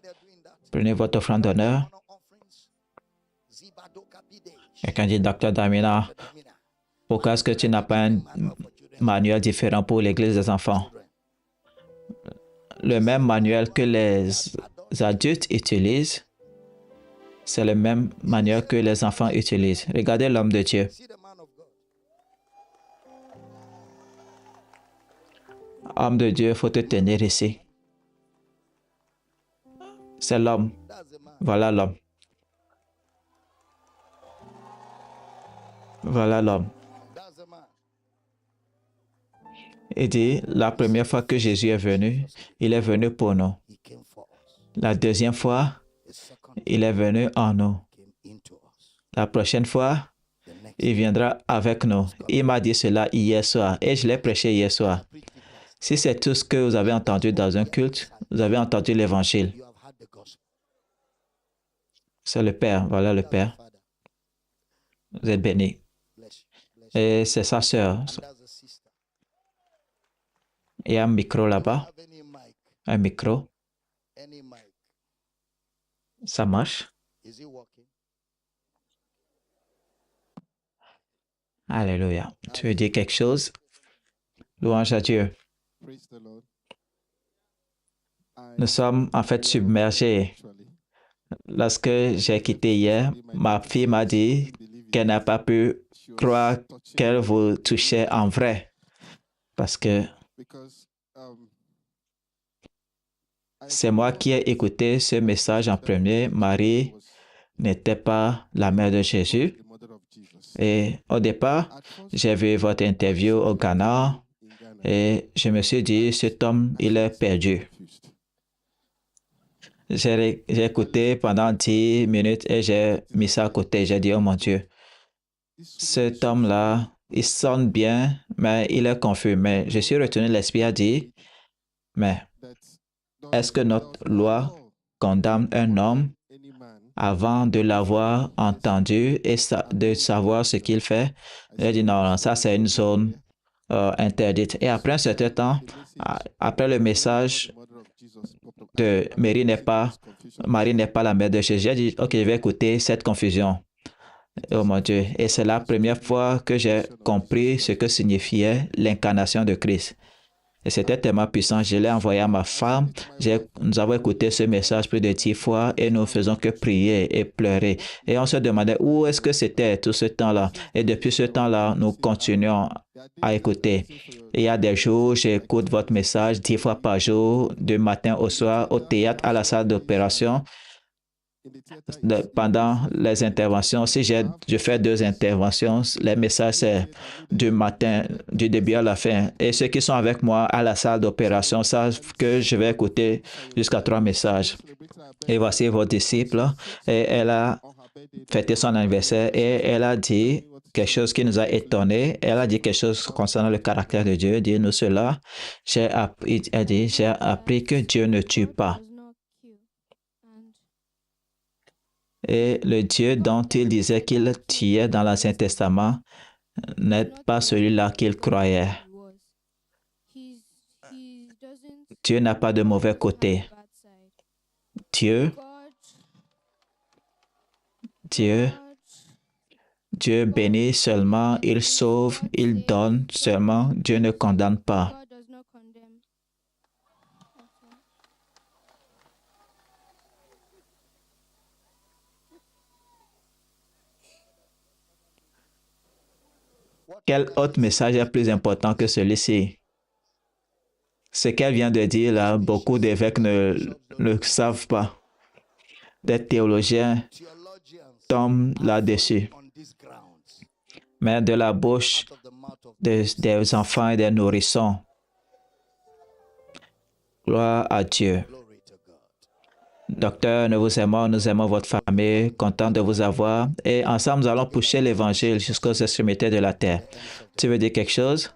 Prenez votre offrande d'honneur. Quelqu'un dit, Docteur Damina, pourquoi est-ce que tu n'as pas un manuel différent pour l'église des enfants? Le même manuel que les adultes utilisent, c'est le même manuel que les enfants utilisent. Regardez l'homme de Dieu. Homme de Dieu, il faut te tenir ici. C'est l'homme. Voilà l'homme. Voilà l'homme. Il dit, la première fois que Jésus est venu, il est venu pour nous. La deuxième fois, il est venu en nous. La prochaine fois, il viendra avec nous. Il m'a dit cela hier soir et je l'ai prêché hier soir. Si c'est tout ce que vous avez entendu dans un culte, vous avez entendu l'évangile. C'est le Père, voilà le Père. Vous êtes bénis. Et c'est sa sœur. Il y a un micro là-bas. Un micro. Ça marche. Alléluia. Tu veux dire quelque chose? Louange à Dieu. Nous sommes en fait submergés. Lorsque j'ai quitté hier, ma fille m'a dit qu'elle n'a pas pu croire qu'elle vous touchait en vrai. Parce que c'est moi qui ai écouté ce message en premier. Marie n'était pas la mère de Jésus. Et au départ, j'ai vu votre interview au Ghana et je me suis dit, cet homme, il est perdu. J'ai écouté pendant 10 minutes et j'ai mis ça à côté. J'ai dit, oh mon Dieu, cet homme-là, il sonne bien, mais il est confus. Mais je suis retenu, l'Esprit a dit, mais est-ce que notre loi condamne un homme avant de l'avoir entendu et de savoir ce qu'il fait? J'ai dit, non, ça c'est une zone interdite. Et après un certain temps, après le message de Marie n'est pas la mère de Jésus, j'ai dit, ok, je vais écouter cette confusion. Oh mon Dieu. Et c'est la première fois que j'ai compris ce que signifiait l'incarnation de Christ. Et c'était tellement puissant. Je l'ai envoyé à ma femme. Nous avons écouté ce message plus de 10 fois et nous faisons que prier et pleurer. Et on se demandait où est-ce que c'était tout ce temps-là. Et depuis ce temps-là, nous continuons à écouter. Et il y a des jours, j'écoute votre message 10 fois par jour, du matin au soir, au théâtre, à la salle d'opération. Pendant les interventions, si je fais 2 interventions, les messages c'est du matin, du début à la fin. Et ceux qui sont avec moi à la salle d'opération savent que je vais écouter jusqu'à 3 messages. Et voici vos disciples. Et elle a fêté son anniversaire et elle a dit quelque chose qui nous a étonnés. Elle a dit quelque chose concernant le caractère de Dieu. Dis-nous cela. J'ai appris que Dieu ne tue pas. Et le Dieu dont il disait qu'il tuait dans l'Ancien Testament n'est pas celui-là qu'il croyait. Dieu n'a pas de mauvais côté. Dieu bénit seulement, il sauve, il donne seulement, Dieu ne condamne pas. Quel autre message est plus important que celui-ci? Ce qu'elle vient de dire là, beaucoup d'évêques ne le savent pas. Des théologiens tombent là-dessus. Mais de la bouche des enfants et des nourrissons, gloire à Dieu. Docteur, nous aimons votre famille, content de vous avoir. Et ensemble, nous allons pousser l'Évangile jusqu'aux extrémités de la terre. Tu veux dire quelque chose?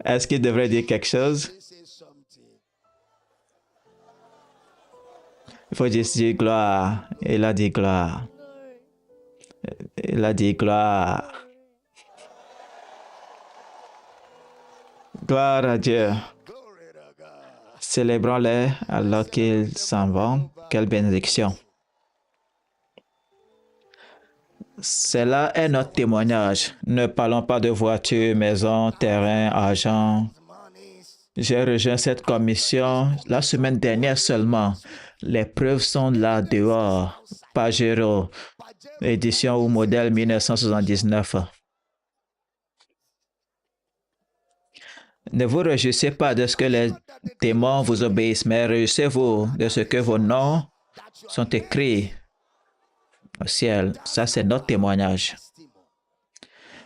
Est-ce qu'il devrait dire quelque chose? Il faut juste dire gloire. Il a dit gloire. Il a dit gloire. Gloire à Dieu. Célébrons-les alors qu'ils s'en vont. Quelle bénédiction. Cela est notre témoignage. Ne parlons pas de voitures, maisons, terrains, argent. J'ai rejoint cette commission la semaine dernière seulement. Les preuves sont là dehors. Pajero, édition ou modèle 1979. Ne vous réjouissez pas de ce que les démons vous obéissent, mais réjouissez-vous de ce que vos noms sont écrits au ciel. Ça, c'est notre témoignage.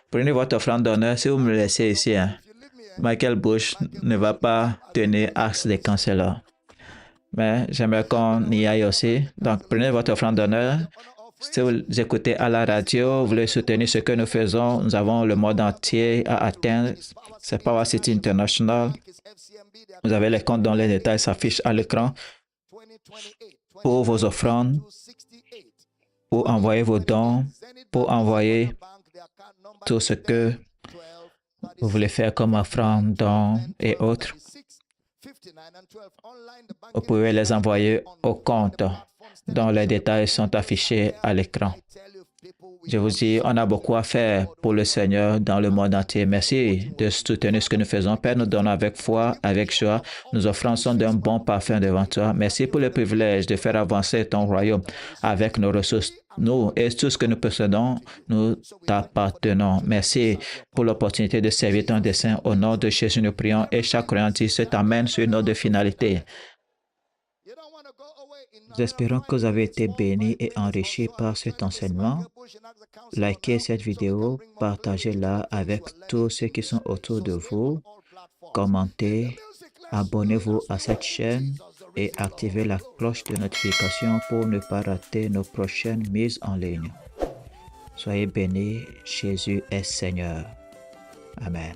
Prenez votre offrande d'honneur. Si vous me le laissez ici, hein, Michael Bush ne va pas tenir Axe des cancellers. Mais j'aimerais qu'on y aille aussi. Donc, prenez votre offrande d'honneur. Si vous écoutez à la radio, vous voulez soutenir ce que nous faisons, nous avons le monde entier à atteindre. C'est Power City International. Vous avez les comptes dont les détails s'affichent à l'écran pour vos offrandes, pour envoyer vos dons, pour envoyer tout ce que vous voulez faire comme offrande, dons et autres. Vous pouvez les envoyer au compte dont les détails sont affichés à l'écran. Je vous dis, on a beaucoup à faire pour le Seigneur dans le monde entier. Merci de soutenir ce que nous faisons. Père, nous donnons avec foi, avec joie. Nos offrandes sont d'un bon parfum devant toi. Merci pour le privilège de faire avancer ton royaume avec nos ressources. Nous et tout ce que nous possédons, nous t'appartenons. Merci pour l'opportunité de servir ton dessein. Au nom de Jésus, nous prions et chaque croyant dit, c'est Amen sur notre finalité. Nous espérons que vous avez été bénis et enrichis par cet enseignement. Likez cette vidéo, partagez-la avec tous ceux qui sont autour de vous. Commentez, abonnez-vous à cette chaîne et activez la cloche de notification pour ne pas rater nos prochaines mises en ligne. Soyez bénis, Jésus est Seigneur. Amen.